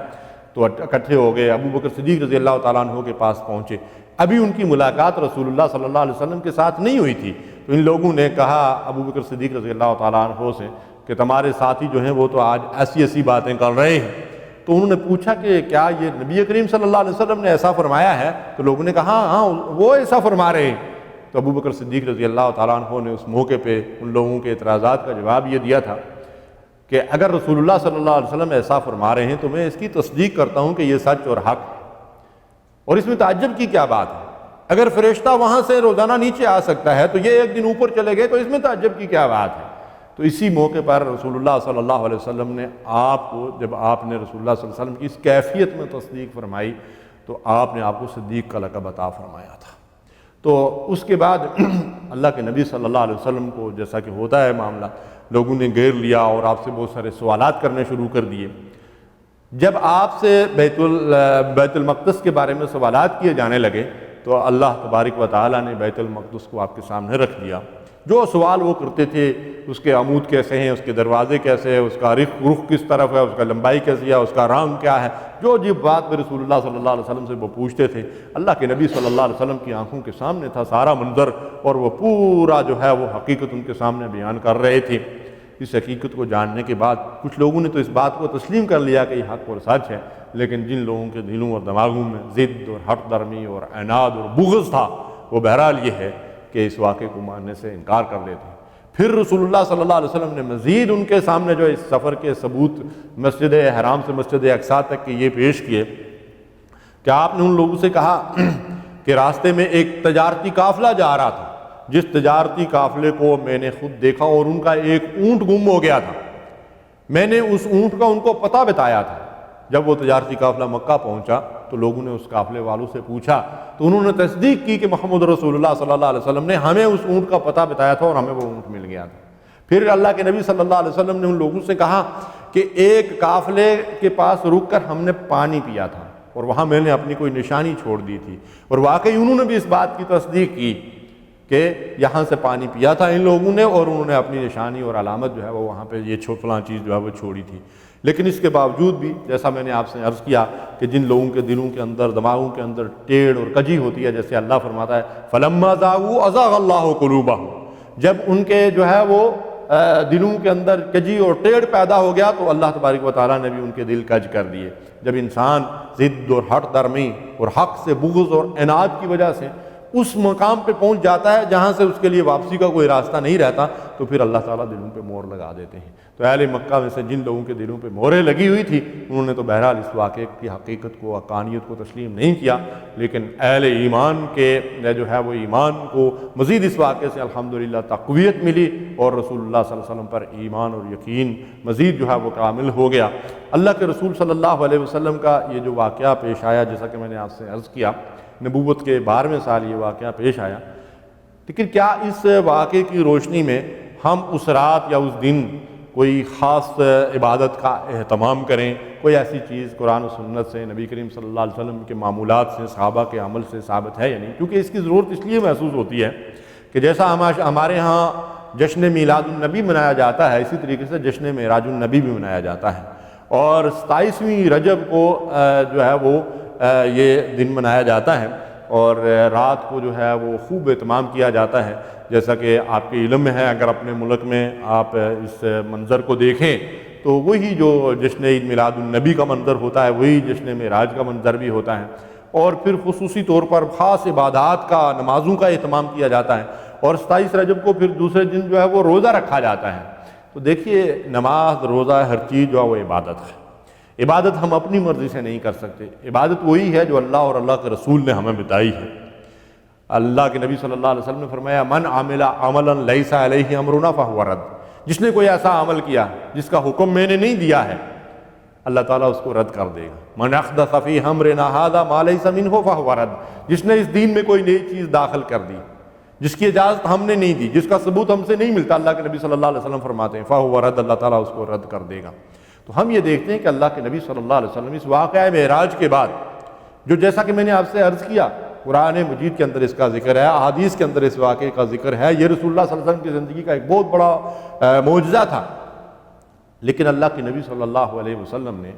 تو اکٹھے ہو گئے، ابو بکر صدیق رضی اللہ تعالیٰ عنہ کے پاس پہنچے۔ ابھی ان کی ملاقات رسول اللہ صلی اللہ علیہ وسلم کے ساتھ نہیں ہوئی تھی، تو ان لوگوں نے کہا ابو بکر صدیق رضی اللہ تعالیٰ عنہ سے کہ تمہارے ساتھی جو ہیں وہ تو آج ایسی ایسی باتیں کر رہے ہیں۔ تو انہوں نے پوچھا کہ کیا یہ نبی کریم صلی اللہ علیہ وسلم نے ایسا فرمایا ہے؟ تو لوگوں نے کہا ہاں وہ ایسا فرما رہے ہیں۔ تو ابو بکر صدیق رضی اللہ تعالیٰ عنہ نے اس موقع پہ ان لوگوں کے اعتراضات کا جواب یہ دیا تھا کہ اگر رسول اللہ صلی اللہ علیہ وسلم ایسا فرما رہے ہیں تو میں اس کی تصدیق کرتا ہوں کہ یہ سچ اور حق، اور اس میں تعجب کی کیا بات ہے؟ اگر فرشتہ وہاں سے روزانہ نیچے آ سکتا ہے تو یہ ایک دن اوپر چلے گئے، تو اس میں تعجب کی کیا بات ہے؟ تو اسی موقع پر رسول اللہ صلی اللہ علیہ وسلم نے آپ کو، جب آپ نے رسول اللہ صلی اللہ علیہ وسلم کی اس کیفیت میں تصدیق فرمائی تو آپ نے آپ کو صدیق کا لقب عطا فرمایا تھا۔ تو اس کے بعد اللہ کے نبی صلی اللہ علیہ وسلم کو، جیسا کہ ہوتا ہے معاملہ، لوگوں نے گھیر لیا اور آپ سے بہت سارے سوالات کرنے شروع کر دیے۔ جب آپ سے بیت المقدس کے بارے میں سوالات کیے جانے لگے تو اللہ تبارک و تعالیٰ نے بیت المقدس کو آپ کے سامنے رکھ دیا۔ جو سوال وہ کرتے تھے، اس کے عمود کیسے ہیں، اس کے دروازے کیسے ہیں، اس کا رخ کس طرف ہے، اس کا لمبائی کیسی ہے، اس کا رنگ کیا ہے، جو بات میں رسول اللہ صلی اللہ علیہ وسلم سے وہ پوچھتے تھے، اللہ کے نبی صلی اللہ علیہ وسلم کی آنکھوں کے سامنے تھا سارا منظر، اور وہ پورا جو ہے وہ حقیقت ان کے سامنے بیان کر رہے تھے۔ اس حقیقت کو جاننے کے بعد کچھ لوگوں نے تو اس بات کو تسلیم کر لیا کہ یہ حق اور سچ ہے، لیکن جن لوگوں کے دلوں اور دماغوں میں ضد اور حق درمی اور عناد اور بغض تھا، وہ بہرحال یہ ہے کہ اس واقعے کو ماننے سے انکار کر لیتے ہیں۔ پھر رسول اللہ صلی اللہ علیہ وسلم نے مزید ان کے سامنے جو اس سفر کے ثبوت مسجد حرام سے مسجد اقصیٰ تک کے یہ پیش کیے کہ آپ نے ان لوگوں سے کہا کہ راستے میں ایک تجارتی قافلہ جا رہا تھا، جس تجارتی قافلے کو میں نے خود دیکھا اور ان کا ایک اونٹ گم ہو گیا تھا، میں نے اس اونٹ کا ان کو پتہ بتایا تھا۔ جب وہ تجارتی قافلہ مکہ پہنچا تو لوگوں نے اس قافلے والوں سے پوچھا تو انہوں نے تصدیق کی کہ محمد رسول اللہ صلی اللہ علیہ وسلم نے ہمیں اس اونٹ کا پتہ بتایا تھا اور ہمیں وہ اونٹ مل گیا تھا۔ پھر اللہ کے نبی صلی اللہ علیہ وسلم نے ان لوگوں سے کہا کہ ایک قافلے کے پاس رک کر ہم نے پانی پیا تھا اور وہاں میں نے اپنی کوئی نشانی چھوڑ دی تھی، اور واقعی انہوں نے بھی اس بات کی تصدیق کی کہ یہاں سے پانی پیا تھا ان لوگوں نے، اور انہوں نے اپنی نشانی اور علامت جو ہے وہ وہاں پہ یہ فلاں چیز جو ہے وہ چھوڑی تھی۔ لیکن اس کے باوجود بھی، جیسا میں نے آپ سے عرض کیا کہ جن لوگوں کے دلوں کے اندر، دماغوں کے اندر ٹیڑھ اور کجی ہوتی ہے، جیسے اللہ فرماتا ہے فَلَمَّا زَاغُوا أَزَاغَ اللَّهُ قُلُوبَهُمْ، جب ان کے جو ہے وہ دلوں کے اندر کجی اور ٹیڑھ پیدا ہو گیا تو اللہ تبارک و تعالیٰ نے بھی ان کے دل کج کر دیے۔ جب انسان ضد اور حق درمی اور حق سے بغض اور عناد کی وجہ سے اس مقام پہ پہنچ جاتا ہے جہاں سے اس کے لیے واپسی کا کوئی راستہ نہیں رہتا، تو پھر اللہ تعالیٰ دلوں پہ مہر لگا دیتے ہیں۔ تو اہل مکہ میں سے جن لوگوں کے دلوں پہ مہریں لگی ہوئی تھی، انہوں نے تو بہرحال اس واقعے کی حقیقت کو، حقانیت کو تسلیم نہیں کیا، لیکن اہل ایمان کے جو ہے وہ ایمان کو مزید اس واقعے سے الحمدللہ تقویت ملی، اور رسول اللہ صلی اللہ علیہ وسلم پر ایمان اور یقین مزید جو ہے وہ کامل ہو گیا۔ اللہ کے رسول صلی اللہ علیہ وسلم کا یہ جو واقعہ پیش آیا، جیسا کہ میں نے آپ سے عرض کیا، نبوت کے 12ویں سال یہ واقعہ پیش آیا، لیکن کیا اس واقعے کی روشنی میں ہم اس رات یا اس دن کوئی خاص عبادت کا اہتمام کریں، کوئی ایسی چیز قرآن و سنت سے، نبی کریم صلی اللہ علیہ وسلم کے معمولات سے، صحابہ کے عمل سے ثابت ہے یا نہیں، کیونکہ اس کی ضرورت اس لیے محسوس ہوتی ہے کہ جیسا ہمارے ہاں جشن میلاد النبی منایا جاتا ہے، اسی طریقے سے جشن معراج النبی بھی منایا جاتا ہے، اور 27ویں رجب کو جو ہے وہ یہ دن منایا جاتا ہے، اور رات کو جو ہے وہ خوب اہتمام کیا جاتا ہے، جیسا کہ آپ کے علم میں ہے۔ اگر اپنے ملک میں آپ اس منظر کو دیکھیں تو وہی جو جشن عید میلاد النبی کا منظر ہوتا ہے وہی جشن معراج کا منظر بھی ہوتا ہے، اور پھر خصوصی طور پر خاص عبادات کا، نمازوں کا اہتمام کیا جاتا ہے، اور 27 رجب کو پھر دوسرے دن جو ہے وہ روزہ رکھا جاتا ہے۔ تو دیکھیے نماز، روزہ، ہر چیز جو ہے وہ عبادت ہے۔ عبادت ہم اپنی مرضی سے نہیں کر سکتے، عبادت وہی ہے جو اللہ اور اللہ کے رسول نے ہمیں بتائی ہے۔ اللہ کے نبی صلی اللہ علیہ وسلم نے فرمایا من عمل عملا لیس علیہ امرنا فہو رد، جس نے کوئی ایسا عمل کیا جس کا حکم میں نے نہیں دیا ہے، اللہ تعالیٰ اس کو رد کر دے گا۔ من احدث فی امرنا ھذا ما لیس منہ فہو رد، جس نے اس دین میں کوئی نئی چیز داخل کر دی جس کی اجازت ہم نے نہیں دی، جس کا ثبوت ہم سے نہیں ملتا، اللہ کے نبی صلی اللہ علیہ وسلم فرماتے ہیں فہو رد، اللہ تعالیٰ اس کو رد کر دے گا۔ تو ہم یہ دیکھتے ہیں کہ اللہ کے نبی صلی اللہ علیہ وسلم اس واقعہ معراج کے بعد، جو جیسا کہ میں نے آپ سے عرض کیا قرآن مجید کے اندر اس کا ذکر ہے، احادیث کے اندر اس واقعے کا ذکر ہے، یہ رسول اللہ صلی اللہ علیہ وسلم کی زندگی کا ایک بہت بڑا معجزہ تھا، لیکن اللہ کے نبی صلی اللہ علیہ وسلم نے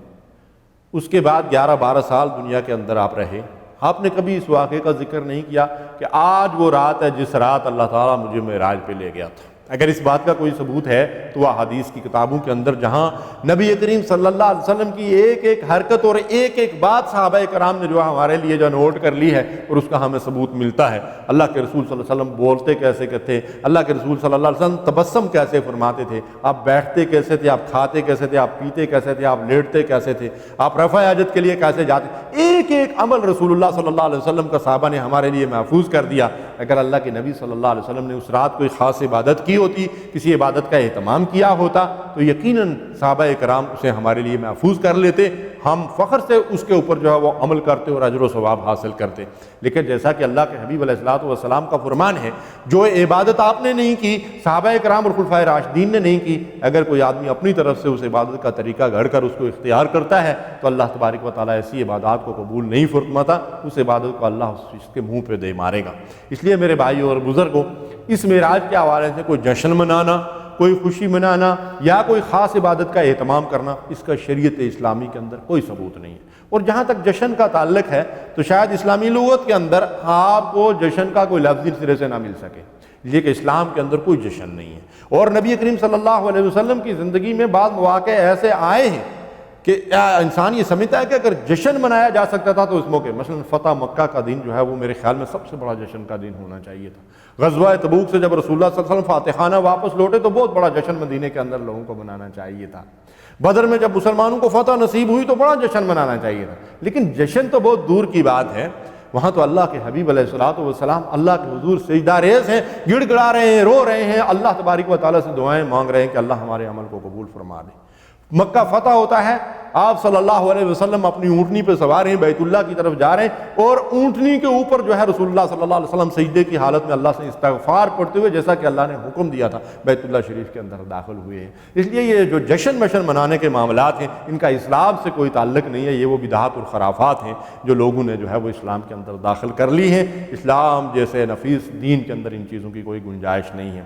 اس کے بعد 11-12 سال دنیا کے اندر آپ رہے، آپ نے کبھی اس واقعے کا ذکر نہیں کیا کہ آج وہ رات ہے جس رات اللہ تعالیٰ مجھے معراج پہ لے گیا تھا۔ اگر اس بات کا کوئی ثبوت ہے تو وہ حدیث کی کتابوں کے اندر جہاں نبی کریم صلی اللہ علیہ وسلم کی ایک ایک حرکت اور ایک ایک بات صحابہ کرام نے جو ہمارے لیے جو نوٹ کر لی ہے اور اس کا ہمیں ثبوت ملتا ہے، اللہ کے رسول صلی اللہ علیہ وسلم بولتے کیسے تھے، اللہ کے رسول صلی اللہ علیہ وسلم تبسم کیسے فرماتے تھے، آپ بیٹھتے کیسے تھے، آپ کھاتے کیسے تھے، آپ پیتے کیسے تھے، آپ لیٹتے کیسے تھے، آپ رفع حاجت کے لیے کیسے جاتے، ایک ایک عمل رسول اللہ صلی اللہ علیہ وسلم کا صحابہ نے ہمارے لیے محفوظ کر دیا۔ اگر اللہ کے نبی صلی اللہ علیہ وسلم نے اس رات کوئی خاص عبادت کی ہوتی، کسی عبادت کا اہتمام کیا ہوتا تو یقیناً صحابہ کرام اسے ہمارے لیے محفوظ کر لیتے، ہم فخر سے اس کے اوپر جو ہے وہ عمل کرتے اور اجر و ثواب حاصل کرتے۔ لیکن جیسا کہ اللہ کے حبیب علیہ الصلوۃ والسلام کا فرمان ہے، جو عبادت آپ نے نہیں کی، صحابہ کرام اور خلفائے راشدین نے نہیں کی، اگر کوئی آدمی اپنی طرف سے اس عبادت کا طریقہ گھڑ کر اس کو اختیار کرتا ہے تو اللہ تبارک و تعالیٰ ایسی عبادات کو قبول نہیں فرماتا، اس عبادت کو اللہ اس کے منہ پہ دے مارے گا۔ اس لیے میرے بھائیوں اور بزرگوں، اس معراج کے حوالے سے کوئی جشن منانا، کوئی خوشی منانا یا کوئی خاص عبادت کا اہتمام کرنا، اس کا شریعت اسلامی کے اندر کوئی ثبوت نہیں ہے۔ اور جہاں تک جشن کا تعلق ہے تو شاید اسلامی لغت کے اندر آپ کو جشن کا کوئی لفظی سرے سے نہ مل سکے، یہ کہ اسلام کے اندر کوئی جشن نہیں ہے۔ اور نبی کریم صلی اللہ علیہ وسلم کی زندگی میں بعض مواقع ایسے آئے ہیں کہ انسان یہ سمجھتا ہے کہ اگر جشن منایا جا سکتا تھا تو اس موقع مثلا فتح مکہ کا دن جو ہے وہ میرے خیال میں سب سے بڑا جشن کا دن ہونا چاہیے تھا۔ غزوہ تبوک سے جب رسول اللہ صلی اللہ علیہ وسلم فاتحانہ واپس لوٹے تو بہت بڑا جشن مدینے کے اندر لوگوں کو منانا چاہیے تھا۔ بدر میں جب مسلمانوں کو فتح نصیب ہوئی تو بڑا جشن منانا چاہیے تھا، لیکن جشن تو بہت دور کی بات ہے، وہاں تو اللہ کے حبیب علیہ الصلوۃ والسلام اللہ کے حضور سجدہ ریز ہیں، گڑ گڑا رہے ہیں، رو رہے ہیں، اللہ تبارک و تعالیٰ سے دعائیں مانگ رہے ہیں کہ اللہ ہمارے عمل کو قبول فرما دے۔ مکہ فتح ہوتا ہے، آپ صلی اللہ علیہ وسلم اپنی اونٹنی پہ سوار ہیں، بیت اللہ کی طرف جا رہے ہیں، اور اونٹنی کے اوپر جو ہے رسول اللہ صلی اللہ علیہ وسلم سجدے کی حالت میں اللہ سے استغفار پڑھتے ہوئے جیسا کہ اللہ نے حکم دیا تھا بیت اللہ شریف کے اندر داخل ہوئے ہیں۔ اس لیے یہ جو جشن مشن منانے کے معاملات ہیں ان کا اسلام سے کوئی تعلق نہیں ہے، یہ وہ بدعات اور خرافات ہیں جو لوگوں نے جو ہے وہ اسلام کے اندر داخل کر لی ہیں۔ اسلام جیسے نفیس دین کے اندر ان چیزوں کی کوئی گنجائش نہیں ہے۔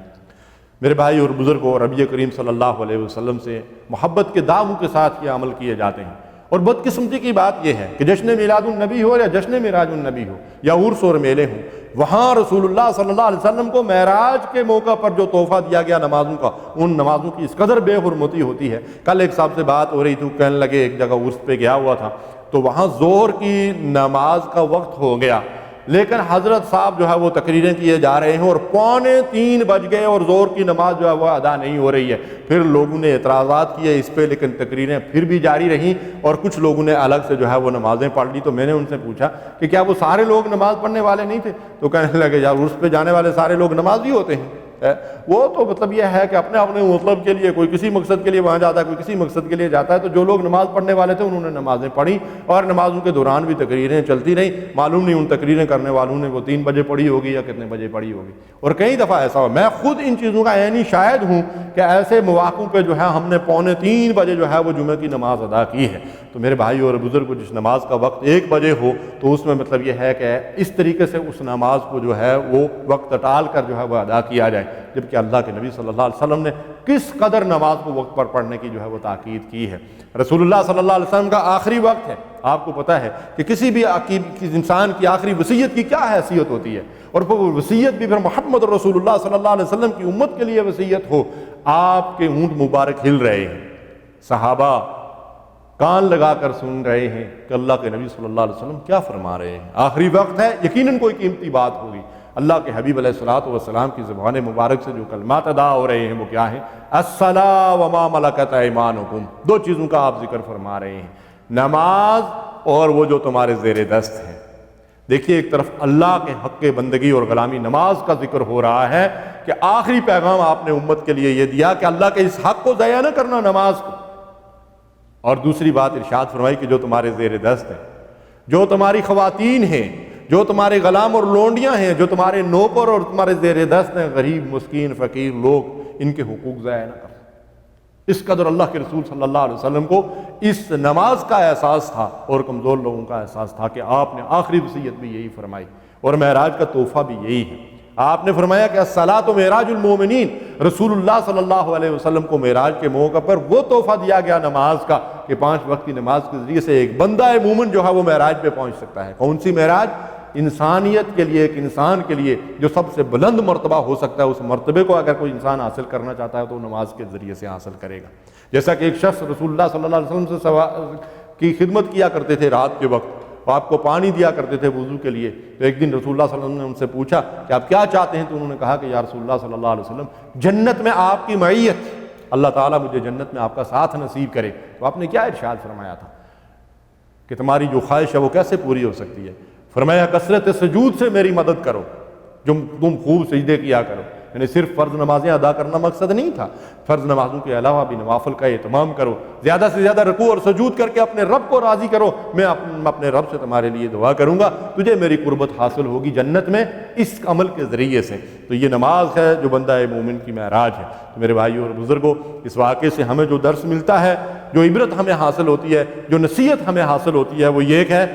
میرے بھائی اور بزرگوں، نبی کریم صلی اللہ علیہ وسلم سے محبت کے داموں کے ساتھ یہ عمل کیے جاتے ہیں، اور بدقسمتی کی بات یہ ہے کہ جشن میلاد النبی ہو یا جشن معراج النبی ہو یا عرس اور میلے ہوں، وہاں رسول اللہ صلی اللہ علیہ وسلم کو معراج کے موقع پر جو تحفہ دیا گیا نمازوں کا، ان نمازوں کی اس قدر بے حرمتی ہوتی ہے۔ کل ایک صاحب سے بات ہو رہی تھی، کہنے لگے ایک جگہ عرس پہ گیا ہوا تھا تو وہاں ظہر کی نماز کا وقت ہو گیا، لیکن حضرت صاحب جو ہے وہ تقریریں کیے جا رہے ہیں اور 2:45 بج گئے اور ظہر کی نماز جو ہے وہ ادا نہیں ہو رہی ہے۔ پھر لوگوں نے اعتراضات کیے اس پہ، لیکن تقریریں پھر بھی جاری رہیں اور کچھ لوگوں نے الگ سے جو ہے وہ نمازیں پڑھ لی۔ تو میں نے ان سے پوچھا کہ کیا وہ سارے لوگ نماز پڑھنے والے نہیں تھے؟ تو کہنے لگے یار عرس پہ جانے والے سارے لوگ نمازی ہوتے ہیں۔ وہ تو مطلب یہ ہے کہ اپنے اپنے مطلب کے لیے کوئی کسی مقصد کے لیے وہاں جاتا ہے، کوئی کسی مقصد کے لیے جاتا ہے۔ تو جو لوگ نماز پڑھنے والے تھے انہوں نے نمازیں پڑھی، اور نمازوں کے دوران بھی تقریریں چلتی رہیں۔ معلوم نہیں ان تقریریں کرنے والوں نے وہ 3 بجے پڑھی ہوگی یا کتنے بجے پڑھی ہوگی۔ اور کئی دفعہ ایسا ہوا، میں خود ان چیزوں کا عینی شاہد ہوں کہ ایسے مواقع پہ جو ہے ہم نے 2:45 بجے جو ہے وہ جمعہ کی نماز ادا کی ہے۔ تو میرے بھائی اور بزرگ، جس نماز کا وقت 1 بجے ہو تو اس میں مطلب یہ ہے کہ اس طریقے سے اس نماز کو جو ہے وہ وقت ٹال کر جو ہے وہ ادا کیا جائے، جبکہ اللہ کے نبی صلی اللہ علیہ وسلم نے کس قدر نماز کو وقت پر پڑھنے کی جو ہے وہ تاکید کی ہے۔ رسول اللہ صلی اللہ علیہ وسلم کا آخری وقت ہے، آپ کو پتہ ہے کہ کسی بھی انسان کی آخری وصیت کی کیا حیثیت ہوتی ہے، اور وہ وصیت بھی پھر محمد رسول اللہ صلی اللہ علیہ وسلم کی امت کے لیے وصیت ہو۔ آپ کے اونٹ مبارک ہل رہے ہیں، صحابہ کان لگا کر سن رہے ہیں کہ اللہ کے نبی صلی اللہ علیہ وسلم کیا فرما رہے ہیں۔ آخری وقت ہے، یقیناً کوئی قیمتی بات ہوگی۔ اللہ کے حبیب علیہ الصلوۃ والسلام کی زبان مبارک سے جو کلمات ادا ہو رہے ہیں وہ کیا ہیں؟ الصلاۃ وما ملکت ایمانکم، 2 چیزوں کا آپ ذکر فرما رہے ہیں، نماز اور وہ جو تمہارے زیر دست ہیں۔ دیکھیے، ایک طرف اللہ کے حق بندگی اور غلامی نماز کا ذکر ہو رہا ہے کہ آخری پیغام آپ نے امت کے لیے یہ دیا کہ اللہ کے اس حق کو ضائع نہ کرنا، نماز کو۔ اور دوسری بات ارشاد فرمائی کہ جو تمہارے زیر دست ہیں، جو تمہاری خواتین ہیں، جو تمہارے غلام اور لونڈیاں ہیں، جو تمہارے نوکر اور تمہارے زیر دست ہیں، غریب مسکین فقیر لوگ، ان کے حقوق ضائع نہ کرو۔ اس قدر اللہ کے رسول صلی اللہ علیہ وسلم کو اس نماز کا احساس تھا، اور کمزور لوگوں کا احساس تھا کہ آپ نے آخری وصیت بھی یہی فرمائی، اور معراج کا تحفہ بھی یہی ہے۔ آپ نے فرمایا کہ الصلاۃ معراج المومنین، رسول اللہ صلی اللہ علیہ وسلم کو معراج کے موقع پر وہ تحفہ دیا گیا نماز کا کہ 5 وقت کی نماز کے ذریعے سے ایک بندہ مومن جو ہے وہ معراج پہ پہنچ سکتا ہے۔ کون سی معراج؟ انسانیت کے لیے، ایک انسان کے لیے جو سب سے بلند مرتبہ ہو سکتا ہے، اس مرتبے کو اگر کوئی انسان حاصل کرنا چاہتا ہے تو نماز کے ذریعے سے حاصل کرے گا۔ جیسا کہ ایک شخص رسول اللہ صلی اللہ علیہ وسلم سے کی خدمت کیا کرتے تھے رات کے وقت، وہ آپ کو پانی دیا کرتے تھے وضو کے لیے۔ تو ایک دن رسول اللہ صلی اللہ علیہ وسلم نے ان سے پوچھا کہ آپ کیا چاہتے ہیں؟ تو انہوں نے کہا کہ یا رسول اللہ صلی اللہ علیہ وسلم، جنت میں آپ کی معیت، اللہ تعالیٰ مجھے جنت میں آپ کا ساتھ نصیب کرے۔ تو آپ نے کیا ارشاد فرمایا تھا کہ تمہاری جو خواہش ہے وہ کیسے پوری ہو سکتی ہے؟ فرمایا کثرت سجود سے میری مدد کرو، جو تم خوب سجدے کیا کرو۔ یعنی صرف فرض نمازیں ادا کرنا مقصد نہیں تھا، فرض نمازوں کے علاوہ بھی نوافل کا اہتمام کرو، زیادہ سے زیادہ رکوع اور سجود کر کے اپنے رب کو راضی کرو۔ میں اپنے رب سے تمہارے لیے دعا کروں گا، تجھے میری قربت حاصل ہوگی جنت میں اس عمل کے ذریعے سے۔ تو یہ نماز ہے جو بندہ مومن کی معراج ہے۔ تو میرے بھائیوں اور بزرگوں، اس واقعے سے ہمیں جو درس ملتا ہے، جو عبرت ہمیں حاصل ہوتی ہے، جو نصیحت ہمیں حاصل ہوتی ہے، وہ یہ ہے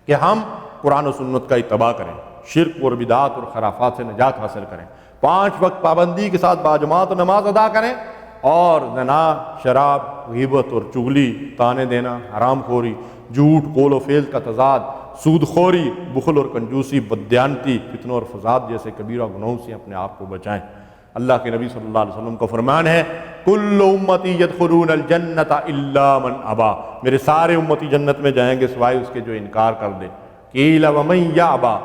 کہ ہم قرآن و سنت کا اتباع کریں، شرک اور بدعات اور خرافات سے نجات حاصل کریں، 5 وقت پابندی کے ساتھ باجماعت نماز ادا کریں، اور زنا، شراب، غیبت اور چغلی، طعنے دینا، حرام خوری، جھوٹ، قول و فعل کا تضاد، سود خوری، بخل اور کنجوسی، بددیانتی، فتنوں اور فساد جیسے کبیرہ گناہوں سے اپنے آپ کو بچائیں۔ اللہ کے نبی صلی اللہ علیہ وسلم کا فرمان ہے، کل امتی یدخلون الجنت الا من ابا، میرے سارے امتی جنت میں جائیں گے سوائے اس کے جو انکار کر دے۔ قیل ومن یابا،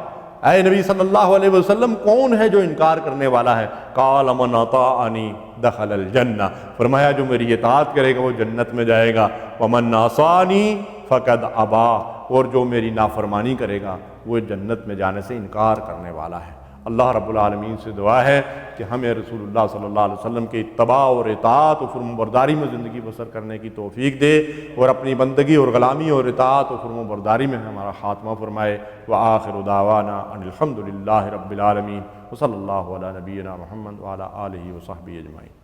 اے نبی صلی اللہ علیہ وسلم کون ہے جو انکار کرنے والا ہے؟ قال من اطاعنی دخل الجنہ، فرمایا جو میری اطاعت کرے گا وہ جنت میں جائے گا۔ ومن عصانی فقد ابا، اور جو میری نافرمانی کرے گا وہ جنت میں جانے سے انکار کرنے والا ہے۔ اللہ رب العالمین سے دعا ہے کہ ہمیں رسول اللہ صلی اللہ علیہ وسلم کے اتباع اور اطاعت و فرمانبرداری میں زندگی بسر کرنے کی توفیق دے، اور اپنی بندگی اور غلامی اور اطاعت و فرمانبرداری میں ہمارا خاتمہ فرمائے۔ وآخر دعوانا ان الحمد للہ رب العالمین، وصلی اللہ علی نبینا محمد وعلی آلہ وصحبہ اجمعین۔